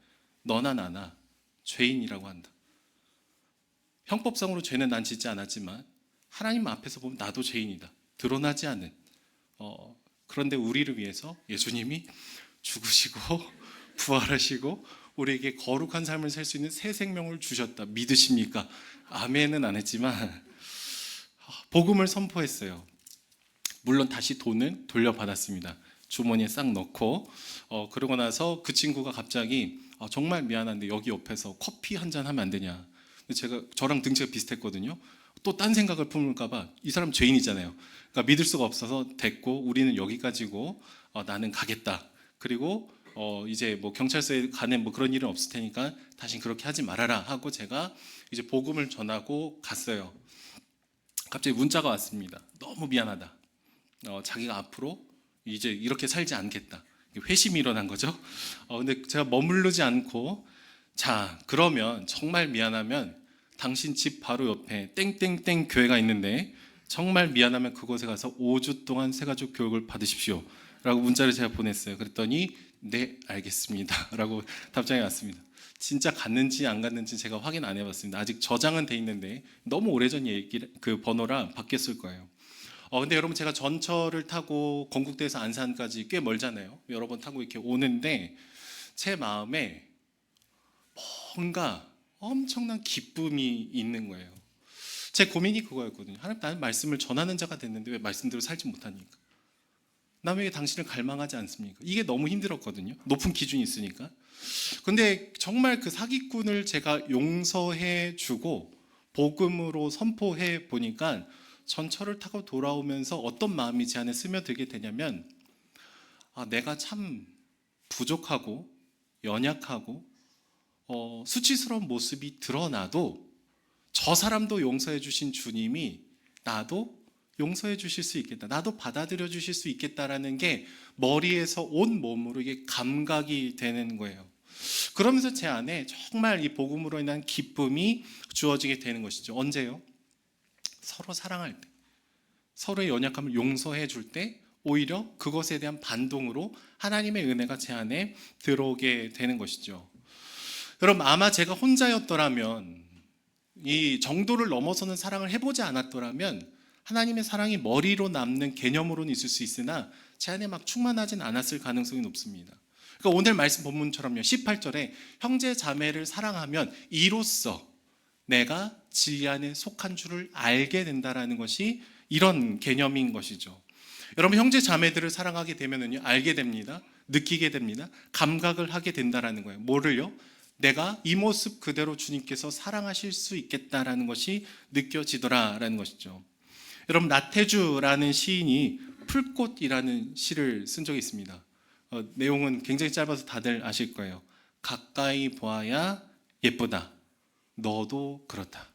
너나 나나 죄인이라고 한다. 형법상으로 죄는 난 짓지 않았지만 하나님 앞에서 보면 나도 죄인이다. 드러나지 않는 그런데 우리를 위해서 예수님이 죽으시고 부활하시고 우리에게 거룩한 삶을 살 수 있는 새 생명을 주셨다. 믿으십니까? 아멘은 안 했지만 복음을 선포했어요. 물론 다시 돈은 돌려받았습니다. 주머니에 싹 넣고 그러고 나서 그 친구가 갑자기 정말 미안한데 여기 옆에서 커피 한 잔 하면 안 되냐. 제가 저랑 등치가 비슷했거든요. 또 딴 생각을 품을까 봐. 이 사람 죄인이잖아요. 그러니까 믿을 수가 없어서 됐고 우리는 여기까지고 나는 가겠다. 그리고 이제 뭐 경찰서에 가는 뭐 그런 일은 없을 테니까 다신 그렇게 하지 말아라 하고 제가 이제 복음을 전하고 갔어요. 갑자기 문자가 왔습니다. 너무 미안하다. 자기가 앞으로 이제 이렇게 살지 않겠다. 회심이 일어난 거죠. 근데 제가 머무르지 않고 자 그러면 정말 미안하면 당신 집 바로 옆에 땡땡땡 교회가 있는데 정말 미안하면 그곳에 가서 5주 동안 새가족 교육을 받으십시오 라고 문자를 제가 보냈어요. 그랬더니 네 알겠습니다 라고 답장이 왔습니다. 진짜 갔는지 안 갔는지 제가 확인 안 해봤습니다. 아직 저장은 돼 있는데 너무 오래전 얘기 그 번호라 바뀌었을 거예요. 근데 여러분 제가 전철을 타고 건국대에서 안산까지 꽤 멀잖아요. 여러 번 타고 이렇게 오는데 제 마음에 뭔가 엄청난 기쁨이 있는 거예요. 제 고민이 그거였거든요. 하나님, 나는 말씀을 전하는 자가 됐는데 왜 말씀대로 살지 못하니까? 남에게 당신을 갈망하지 않습니까? 이게 너무 힘들었거든요. 높은 기준이 있으니까. 근데 정말 그 사기꾼을 제가 용서해 주고 복음으로 선포해 보니까 전철을 타고 돌아오면서 어떤 마음이 제 안에 스며들게 되냐면 내가 참 부족하고 연약하고 수치스러운 모습이 드러나도 저 사람도 용서해 주신 주님이 나도 용서해 주실 수 있겠다. 나도 받아들여 주실 수 있겠다라는 게 머리에서 온 몸으로 이게 감각이 되는 거예요. 그러면서 제 안에 정말 이 복음으로 인한 기쁨이 주어지게 되는 것이죠. 언제요? 서로 사랑할 때, 서로의 연약함을 용서해 줄 때 오히려 그것에 대한 반동으로 하나님의 은혜가 제 안에 들어오게 되는 것이죠. 여러분 아마 제가 혼자였더라면 이 정도를 넘어서는 사랑을 해보지 않았더라면 하나님의 사랑이 머리로 남는 개념으로는 있을 수 있으나 제 안에 막 충만하진 않았을 가능성이 높습니다. 그러니까 오늘 말씀 본문처럼요. 18절에 형제 자매를 사랑하면 이로써 내가 진리 안에 속한 줄을 알게 된다라는 것이 이런 개념인 것이죠. 여러분 형제 자매들을 사랑하게 되면은요 알게 됩니다. 느끼게 됩니다. 감각을 하게 된다라는 거예요. 뭐를요? 내가 이 모습 그대로 주님께서 사랑하실 수 있겠다라는 것이 느껴지더라라는 것이죠. 여러분 나태주라는 시인이 풀꽃이라는 시를 쓴 적이 있습니다. 내용은 굉장히 짧아서 다들 아실 거예요. 가까이 보아야 예쁘다. 너도 그렇다.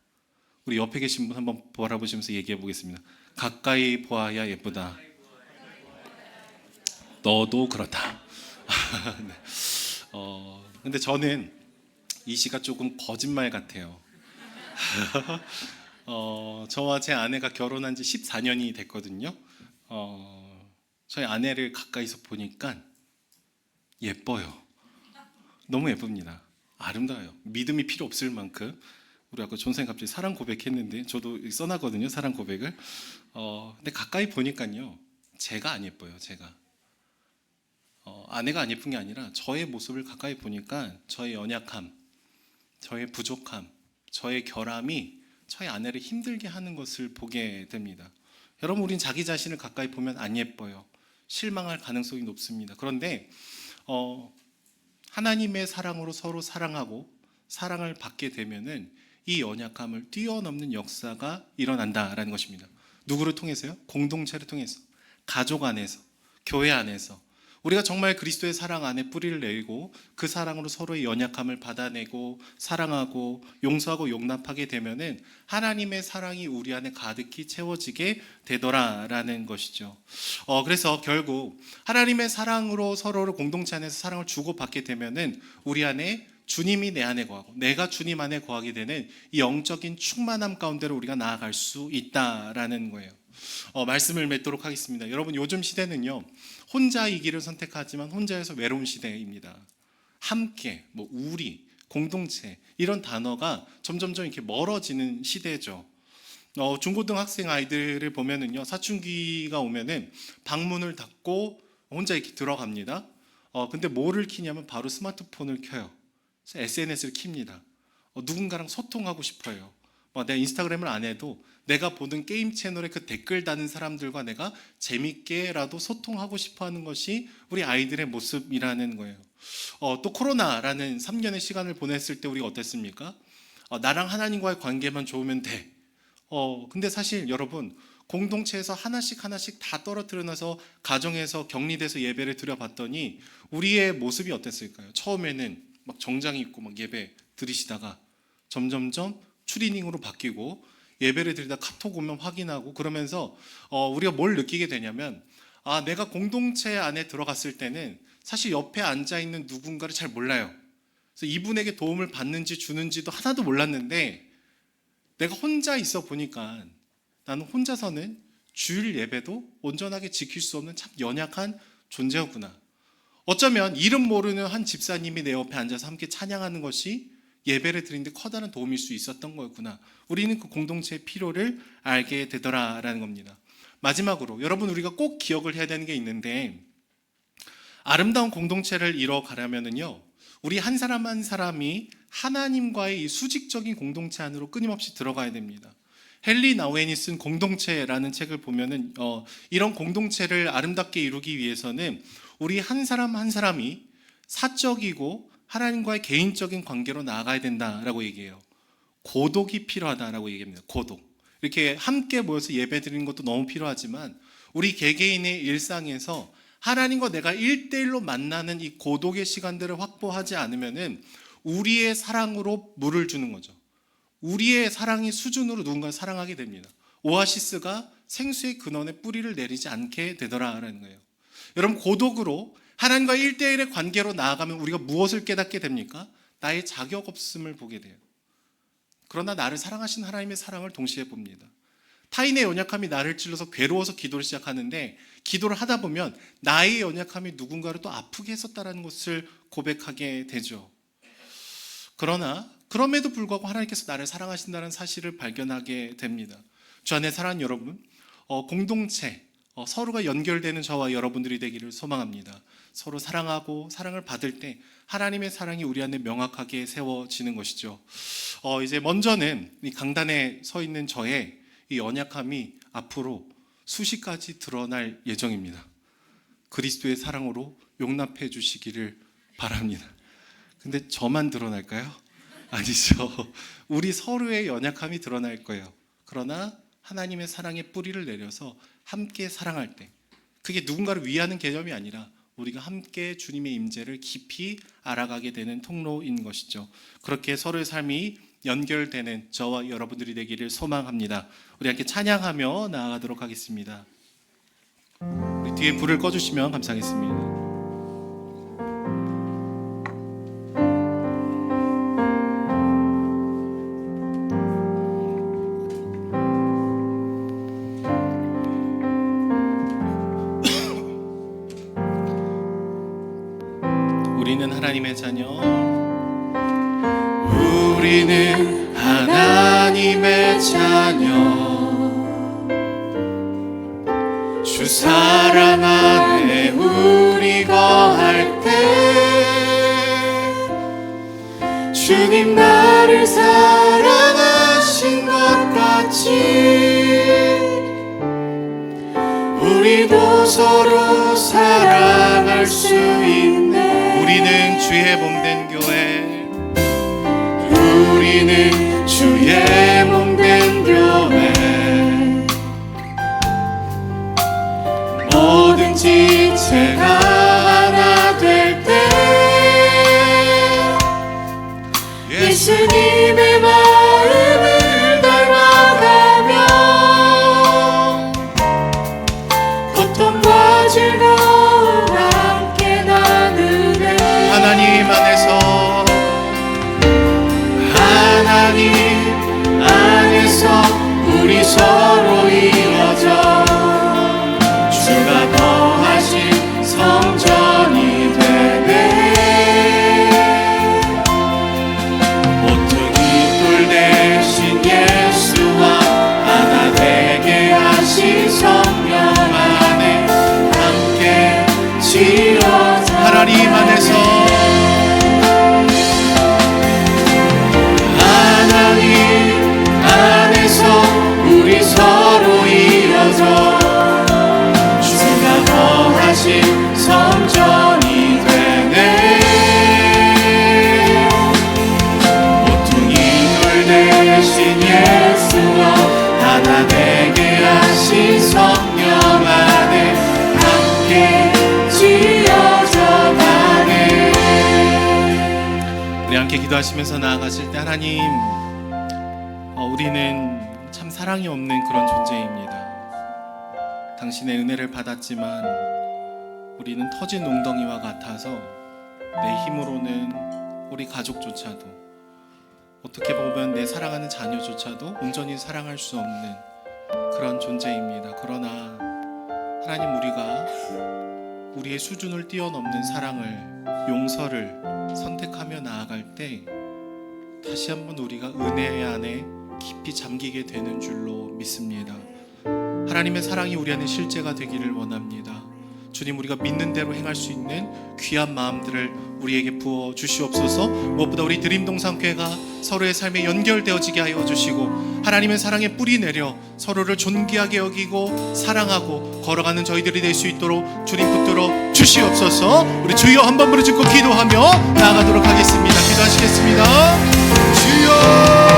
우리 옆에 계신 분 한번 바라보시면서 얘기해 보겠습니다. 가까이 보아야 예쁘다. 너도 그렇다. 네. 근데 저는 이 시가 조금 거짓말 같아요. 저와 제 아내가 결혼한 지 14년이 됐거든요. 저희 아내를 가까이서 보니까 예뻐요. 너무 예쁩니다. 아름다워요. 믿음이 필요 없을 만큼. 우리 아까 존쌤 갑자기 사랑 고백했는데 저도 써놨거든요. 사랑 고백을. 근데 가까이 보니까요. 제가 안 예뻐요. 제가. 아내가 안 예쁜 게 아니라 저의 모습을 가까이 보니까 저의 연약함, 저의 부족함, 저의 결함이 저희 아내를 힘들게 하는 것을 보게 됩니다. 여러분 우린 자기 자신을 가까이 보면 안 예뻐요. 실망할 가능성이 높습니다. 그런데 하나님의 사랑으로 서로 사랑하고 사랑을 받게 되면은 이 연약함을 뛰어넘는 역사가 일어난다라는 것입니다. 누구를 통해서요? 공동체를 통해서, 가족 안에서, 교회 안에서 우리가 정말 그리스도의 사랑 안에 뿌리를 내리고 그 사랑으로 서로의 연약함을 받아내고 사랑하고 용서하고 용납하게 되면은 하나님의 사랑이 우리 안에 가득히 채워지게 되더라라는 것이죠. 그래서 결국 하나님의 사랑으로 서로를 공동체 안에서 사랑을 주고받게 되면은 우리 안에 주님이 내 안에 거하고 내가 주님 안에 거하게 되는 이 영적인 충만함 가운데로 우리가 나아갈 수 있다라는 거예요. 말씀을 맺도록 하겠습니다. 여러분 요즘 시대는요 혼자이기를 선택하지만 혼자여서 외로운 시대입니다. 함께, 우리, 공동체 이런 단어가 점점점 이렇게 멀어지는 시대죠. 중고등학생 아이들을 보면은요, 사춘기가 오면은 방문을 닫고 혼자 이렇게 들어갑니다. 근데 뭐를 키냐면 바로 스마트폰을 켜요. SNS를 킵니다. 누군가랑 소통하고 싶어요. 내가 인스타그램을 안 해도 내가 보는 게임 채널에 그 댓글 다는 사람들과 내가 재밌게라도 소통하고 싶어 하는 것이 우리 아이들의 모습이라는 거예요. 또 코로나라는 3년의 시간을 보냈을 때 우리가 어땠습니까? 나랑 하나님과의 관계만 좋으면 돼. 근데 사실 여러분, 공동체에서 하나씩 다 떨어뜨려 놔서 가정에서 격리돼서 예배를 드려봤더니 우리의 모습이 어땠을까요? 처음에는 막 정장 입고 막 예배 드리시다가 점점점 추리닝으로 바뀌고 예배를 드리다 카톡 오면 확인하고 그러면서 우리가 뭘 느끼게 되냐면 내가 공동체 안에 들어갔을 때는 사실 옆에 앉아 있는 누군가를 잘 몰라요. 그래서 이분에게 도움을 받는지 주는지도 하나도 몰랐는데 내가 혼자 있어 보니까 나는 혼자서는 주일 예배도 온전하게 지킬 수 없는 참 연약한 존재였구나. 어쩌면 이름 모르는 한 집사님이 내 옆에 앉아서 함께 찬양하는 것이 예배를 드리는데 커다란 도움일 수 있었던 거였구나. 우리는 그 공동체의 필요를 알게 되더라라는 겁니다. 마지막으로 여러분, 우리가 꼭 기억을 해야 되는 게 있는데, 아름다운 공동체를 이뤄가려면은요, 우리 한 사람 한 사람이 하나님과의 이 수직적인 공동체 안으로 끊임없이 들어가야 됩니다. 헨리 나우엔이 쓴 공동체라는 책을 보면은 이런 공동체를 아름답게 이루기 위해서는 우리 한 사람 한 사람이 사적이고 하나님과의 개인적인 관계로 나아가야 된다라고 얘기해요. 고독이 필요하다라고 얘기합니다. 고독. 이렇게 함께 모여서 예배 드리는 것도 너무 필요하지만 우리 개개인의 일상에서 하나님과 내가 1대1로 만나는 이 고독의 시간들을 확보하지 않으면은 우리의 사랑으로 물을 주는 거죠. 우리의 사랑의 수준으로 누군가를 사랑하게 됩니다. 오아시스가 생수의 근원에 뿌리를 내리지 않게 되더라라는 거예요. 여러분, 고독으로 하나님과 1대1의 관계로 나아가면 우리가 무엇을 깨닫게 됩니까? 나의 자격 없음을 보게 돼요. 그러나 나를 사랑하신 하나님의 사랑을 동시에 봅니다. 타인의 연약함이 나를 찔러서 괴로워서 기도를 시작하는데 기도를 하다 보면 나의 연약함이 누군가를 또 아프게 했었다는 것을 고백하게 되죠. 그러나 그럼에도 불구하고 하나님께서 나를 사랑하신다는 사실을 발견하게 됩니다. 주 안에 사랑하는 여러분, 공동체, 서로가 연결되는 저와 여러분들이 되기를 소망합니다. 서로 사랑하고 사랑을 받을 때 하나님의 사랑이 우리 안에 명확하게 세워지는 것이죠. 이제 먼저는 이 강단에 서 있는 저의 이 연약함이 앞으로 수십 가지 드러날 예정입니다. 그리스도의 사랑으로 용납해 주시기를 바랍니다. 근데 저만 드러날까요? 아니죠. 우리 서로의 연약함이 드러날 거예요. 그러나 하나님의 사랑의 뿌리를 내려서 함께 사랑할 때, 그게 누군가를 위하는 개념이 아니라 우리가 함께 주님의 임재를 깊이 알아가게 되는 통로인 것이죠. 그렇게 서로의 삶이 연결되는 저와 여러분들이 되기를 소망합니다. 우리 함께 찬양하며 나아가도록 하겠습니다. 우리 뒤에 불을 꺼주시면 감사하겠습니다. 우리는 하나님의 자녀, 우리는 하나님의 자녀, 주 사랑 안에 우리 거할 때 주님 나를 사랑하신 것 같이 우리도 서로 사랑할 수 있네. 우리는 주의 몸된 교회, 우리는 주의 몸된 교회, 모든 지체가 하나 될 때 예수님의 마음을 닮아가며 고통과 즐거움 함께 나누네. 하나님 안에서, 하나님 안에서 우리 서로 이루어져 주가 거하신 성전이 되네. 모퉁이 돌 대신 예수와 함께 기도하시면서 나아가실 때 하나님, 우리는 참 사랑이 없는 그런 존재입니다. 당신의 은혜를 받았지만 우리는 터진 웅덩이와 같아서 내 힘으로는 우리 가족조차도, 어떻게 보면 내 사랑하는 자녀조차도 온전히 사랑할 수 없는 그런 존재입니다. 그러나 하나님, 우리가 우리의 수준을 뛰어넘는 사랑을, 용서를 선택하며 나아갈 때 다시 한번 우리가 은혜 안에 깊이 잠기게 되는 줄로 믿습니다. 하나님의 사랑이 우리 안에 실제가 되기를 원합니다. 주님, 우리가 믿는 대로 행할 수 있는 귀한 마음들을 우리에게 부어 주시옵소서. 무엇보다 우리 드림동산교회가 서로의 삶에 연결되어지게 하여 주시고, 하나님의 사랑에 뿌리 내려 서로를 존귀하게 여기고 사랑하고 걸어가는 저희들이 될 수 있도록 주님 붙들어 주시옵소서. 우리 주여 한번 부르짖고 기도하며 나아가도록 하겠습니다. 기도하시겠습니다. 주여,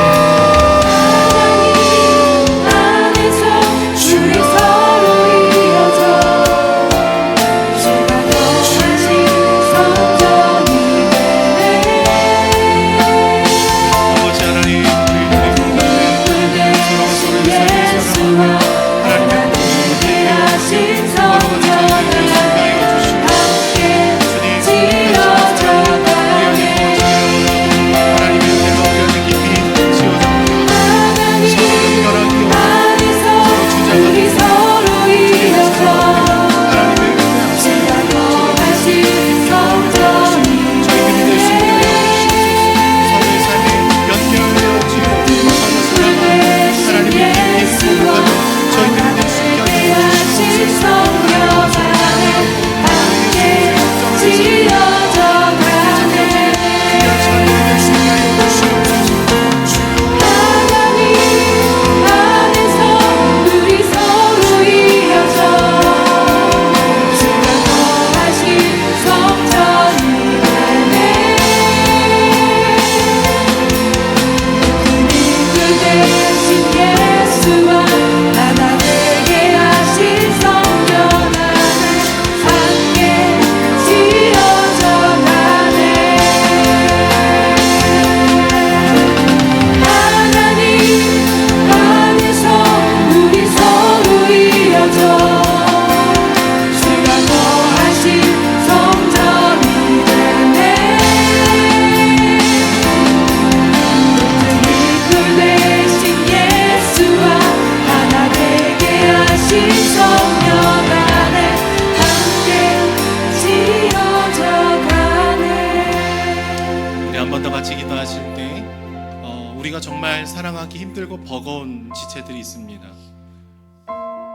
정말 사랑하기 힘들고 버거운 지체들이 있습니다.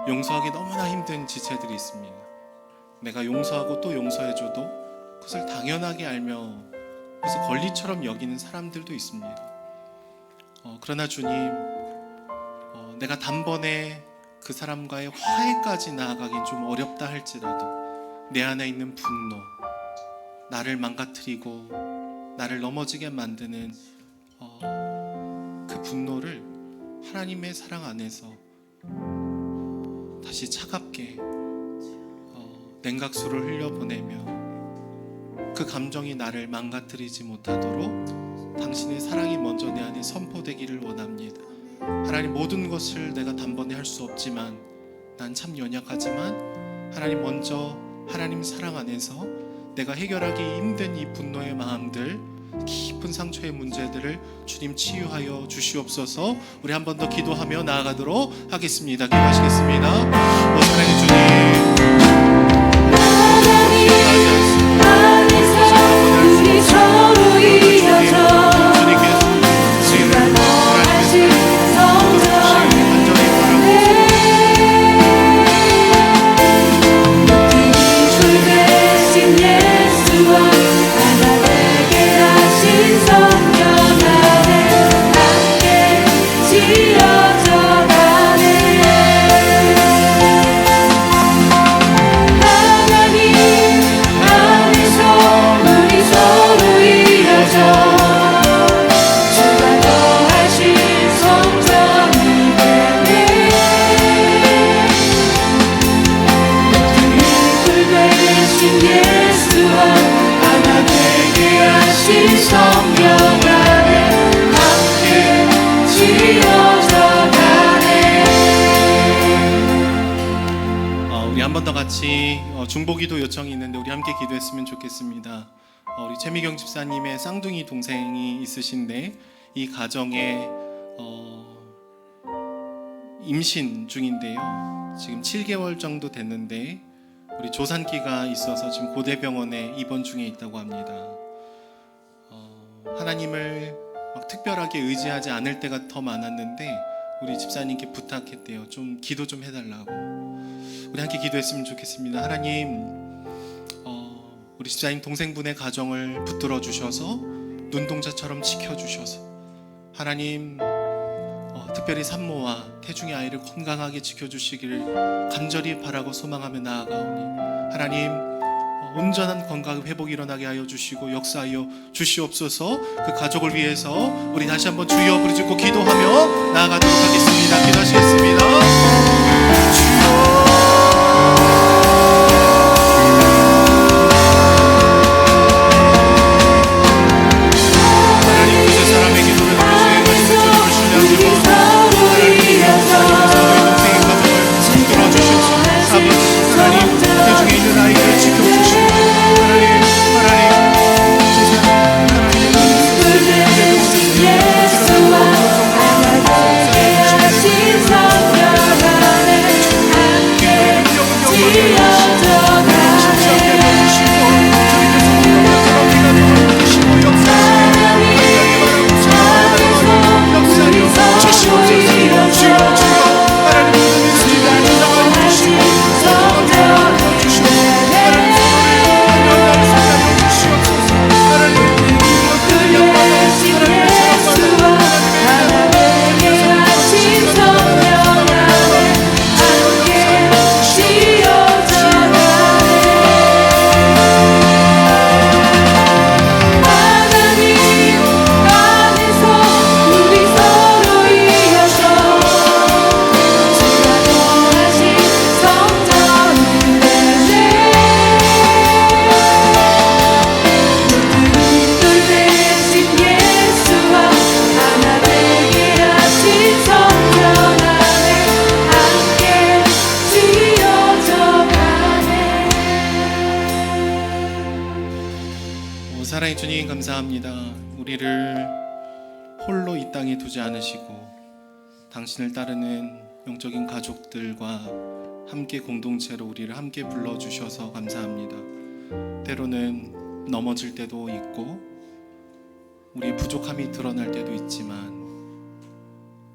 용서하기 너무나 힘든 지체들이 있습니다. 내가 용서하고 또 용서해줘도 그것을 당연하게 알며 그래서 권리처럼 여기는 사람들도 있습니다. 그러나 주님, 내가 단번에 그 사람과의 화해까지 나아가긴 좀 어렵다 할지라도 내 안에 있는 분노, 나를 망가뜨리고 나를 넘어지게 만드는 그 분노를 하나님의 사랑 안에서 다시 차갑게 냉각수를 흘려보내며 그 감정이 나를 망가뜨리지 못하도록 당신의 사랑이 먼저 내 안에 선포되기를 원합니다. 하나님, 모든 것을 내가 단번에 할 수 없지만 난 참 연약하지만 하나님, 먼저 하나님 사랑 안에서 내가 해결하기 힘든 이 분노의 마음들, 깊은 상처의 문제들을 주님 치유하여 주시옵소서. 우리 한 번 더 기도하며 나아가도록 하겠습니다. 기도하시겠습니다. 사랑의 주님, 우리 서로 이어져 주가 더하신 성전이 주 대신 예수와 하나 되게 하신 성전 안에 함께 지어져 가네. 같이 중보기도 요청이 있는데 우리 함께 기도했으면 좋겠습니다. 우리 최미경 집사님의 쌍둥이 동생이 있으신데 이 가정에 임신 중인데요. 지금 7개월 정도 됐는데 우리 조산기가 있어서 지금 고대병원에 입원 중에 있다고 합니다. 하나님을 막 특별하게 의지하지 않을 때가 더 많았는데 우리 집사님께 부탁했대요. 좀 기도 좀 해달라고. 우리 함께 기도했으면 좋겠습니다. 하나님, 우리 집사님 동생분의 가정을 붙들어 주셔서 눈동자처럼 지켜주셔서 하나님, 특별히 산모와 태중의 아이를 건강하게 지켜주시기를 간절히 바라고 소망하며 나아가오니 하나님, 온전한 건강 회복이 일어나게 하여 주시고 역사하여 주시옵소서. 그 가족을 위해서 우리 다시 한번 주여 부르짖고 기도하며 나아가도록 하겠습니다. 기도하시겠습니다. 하나님, 그 세 사람의 기도를 들으시고 신뢰하시고 하나님, 태중에 있는 아이를 지켜주시고 사랑의 주님, 감사합니다. 우리를 홀로 이 땅에 두지 않으시고 당신을 따르는 영적인 가족들과 함께 공동체로 우리를 함께 불러주셔서 감사합니다. 때로는 넘어질 때도 있고 우리의 부족함이 드러날 때도 있지만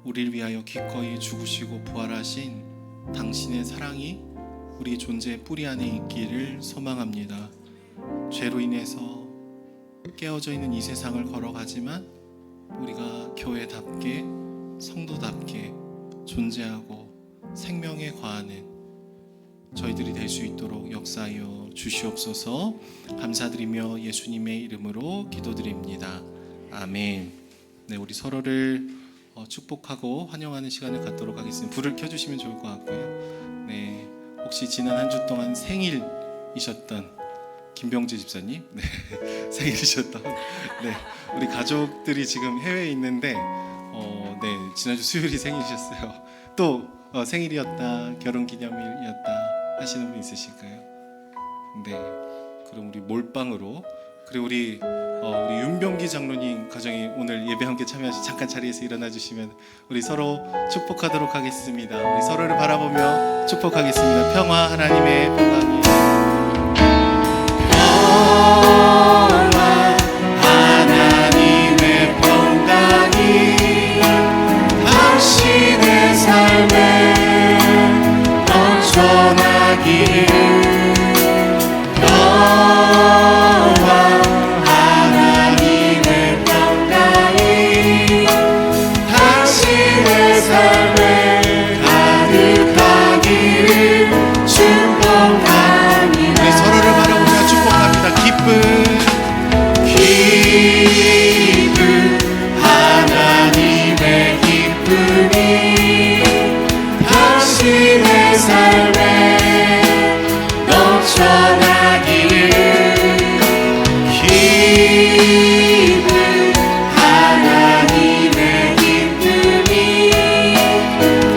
우리를 위하여 기꺼이 죽으시고 부활하신 당신의 사랑이 우리 존재의 뿌리 안에 있기를 소망합니다. 죄로 인해서 깨어져 있는 이 세상을 걸어가지만 우리가 교회답게 성도답게 존재하고 생명에 과하는 저희들이 될 수 있도록 역사하여 주시옵소서. 감사드리며 예수님의 이름으로 기도드립니다. 아멘. 네, 우리 서로를 축복하고 환영하는 시간을 갖도록 하겠습니다. 불을 켜주시면 좋을 것 같고요. 네, 혹시 지난 한 주 동안 생일이셨던 김병재 집사님, 네, 생일이셨던, 네, 우리 가족들이 지금 해외에 있는데, 네, 지난주 수요일이 생일이셨어요. 또 생일이었다, 결혼기념일이었다 하시는 분 있으실까요? 네, 그럼 우리 몰빵으로, 그리고 우리 윤병기 장로님 가정이 오늘 예배 함께 참여하시 잠깐 자리에서 일어나 주시면 우리 서로 축복하도록 하겠습니다. 우리 서로를 바라보며 축복하겠습니다. 평화, 하나님의 평강이. 하나님의 평강이 당신의 삶에 넘쳐나기를. 너와 하나님의 평강이 당신의 삶에 가득하기를 축복합니다. 우리 서로를 바라보며 축복합니다. 기쁨 하나님의 기쁨이 당신의 삶에 넘쳐나기를. 기쁨 하나님의 기쁨이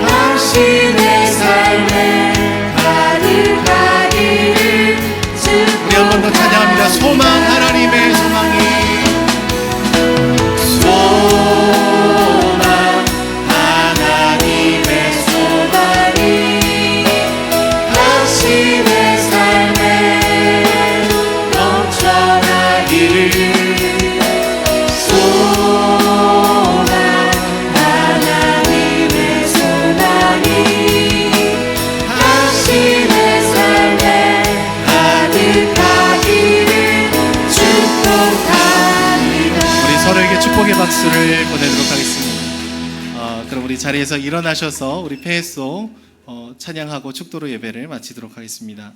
당신의 삶에 가득하기를. 축복의 박수를 보내도록 하겠습니다. 그럼 우리 자리에서 일어나셔서 우리 폐회소 찬양하고 축도로 예배를 마치도록 하겠습니다.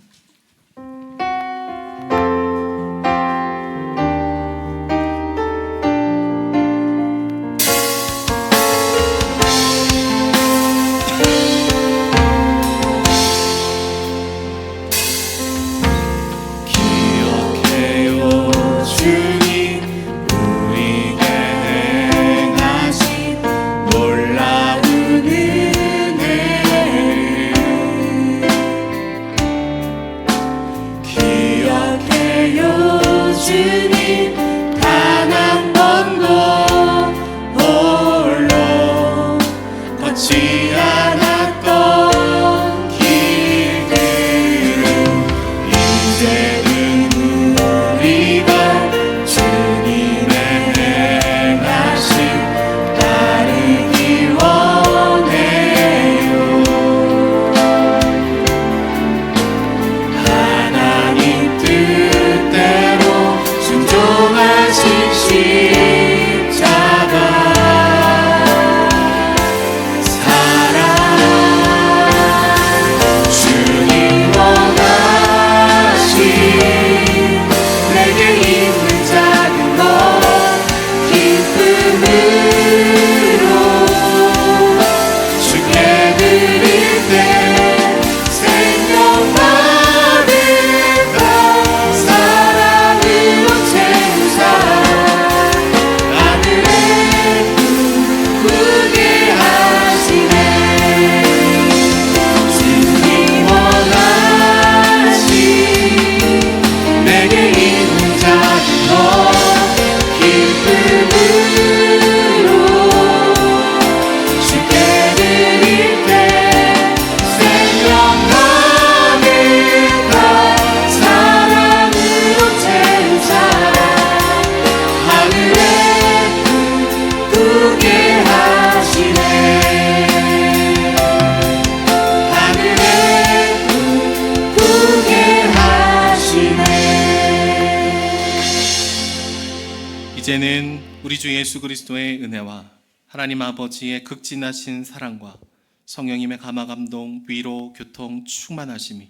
이제는 우리 주 예수 그리스도의 은혜와 하나님 아버지의 극진하신 사랑과 성령님의 감화 감동, 위로, 교통, 충만하심이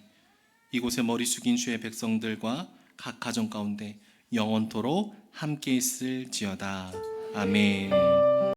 이곳에 머리 숙인 주의 백성들과 각 가정 가운데 영원토록 함께 있을지어다. 아멘.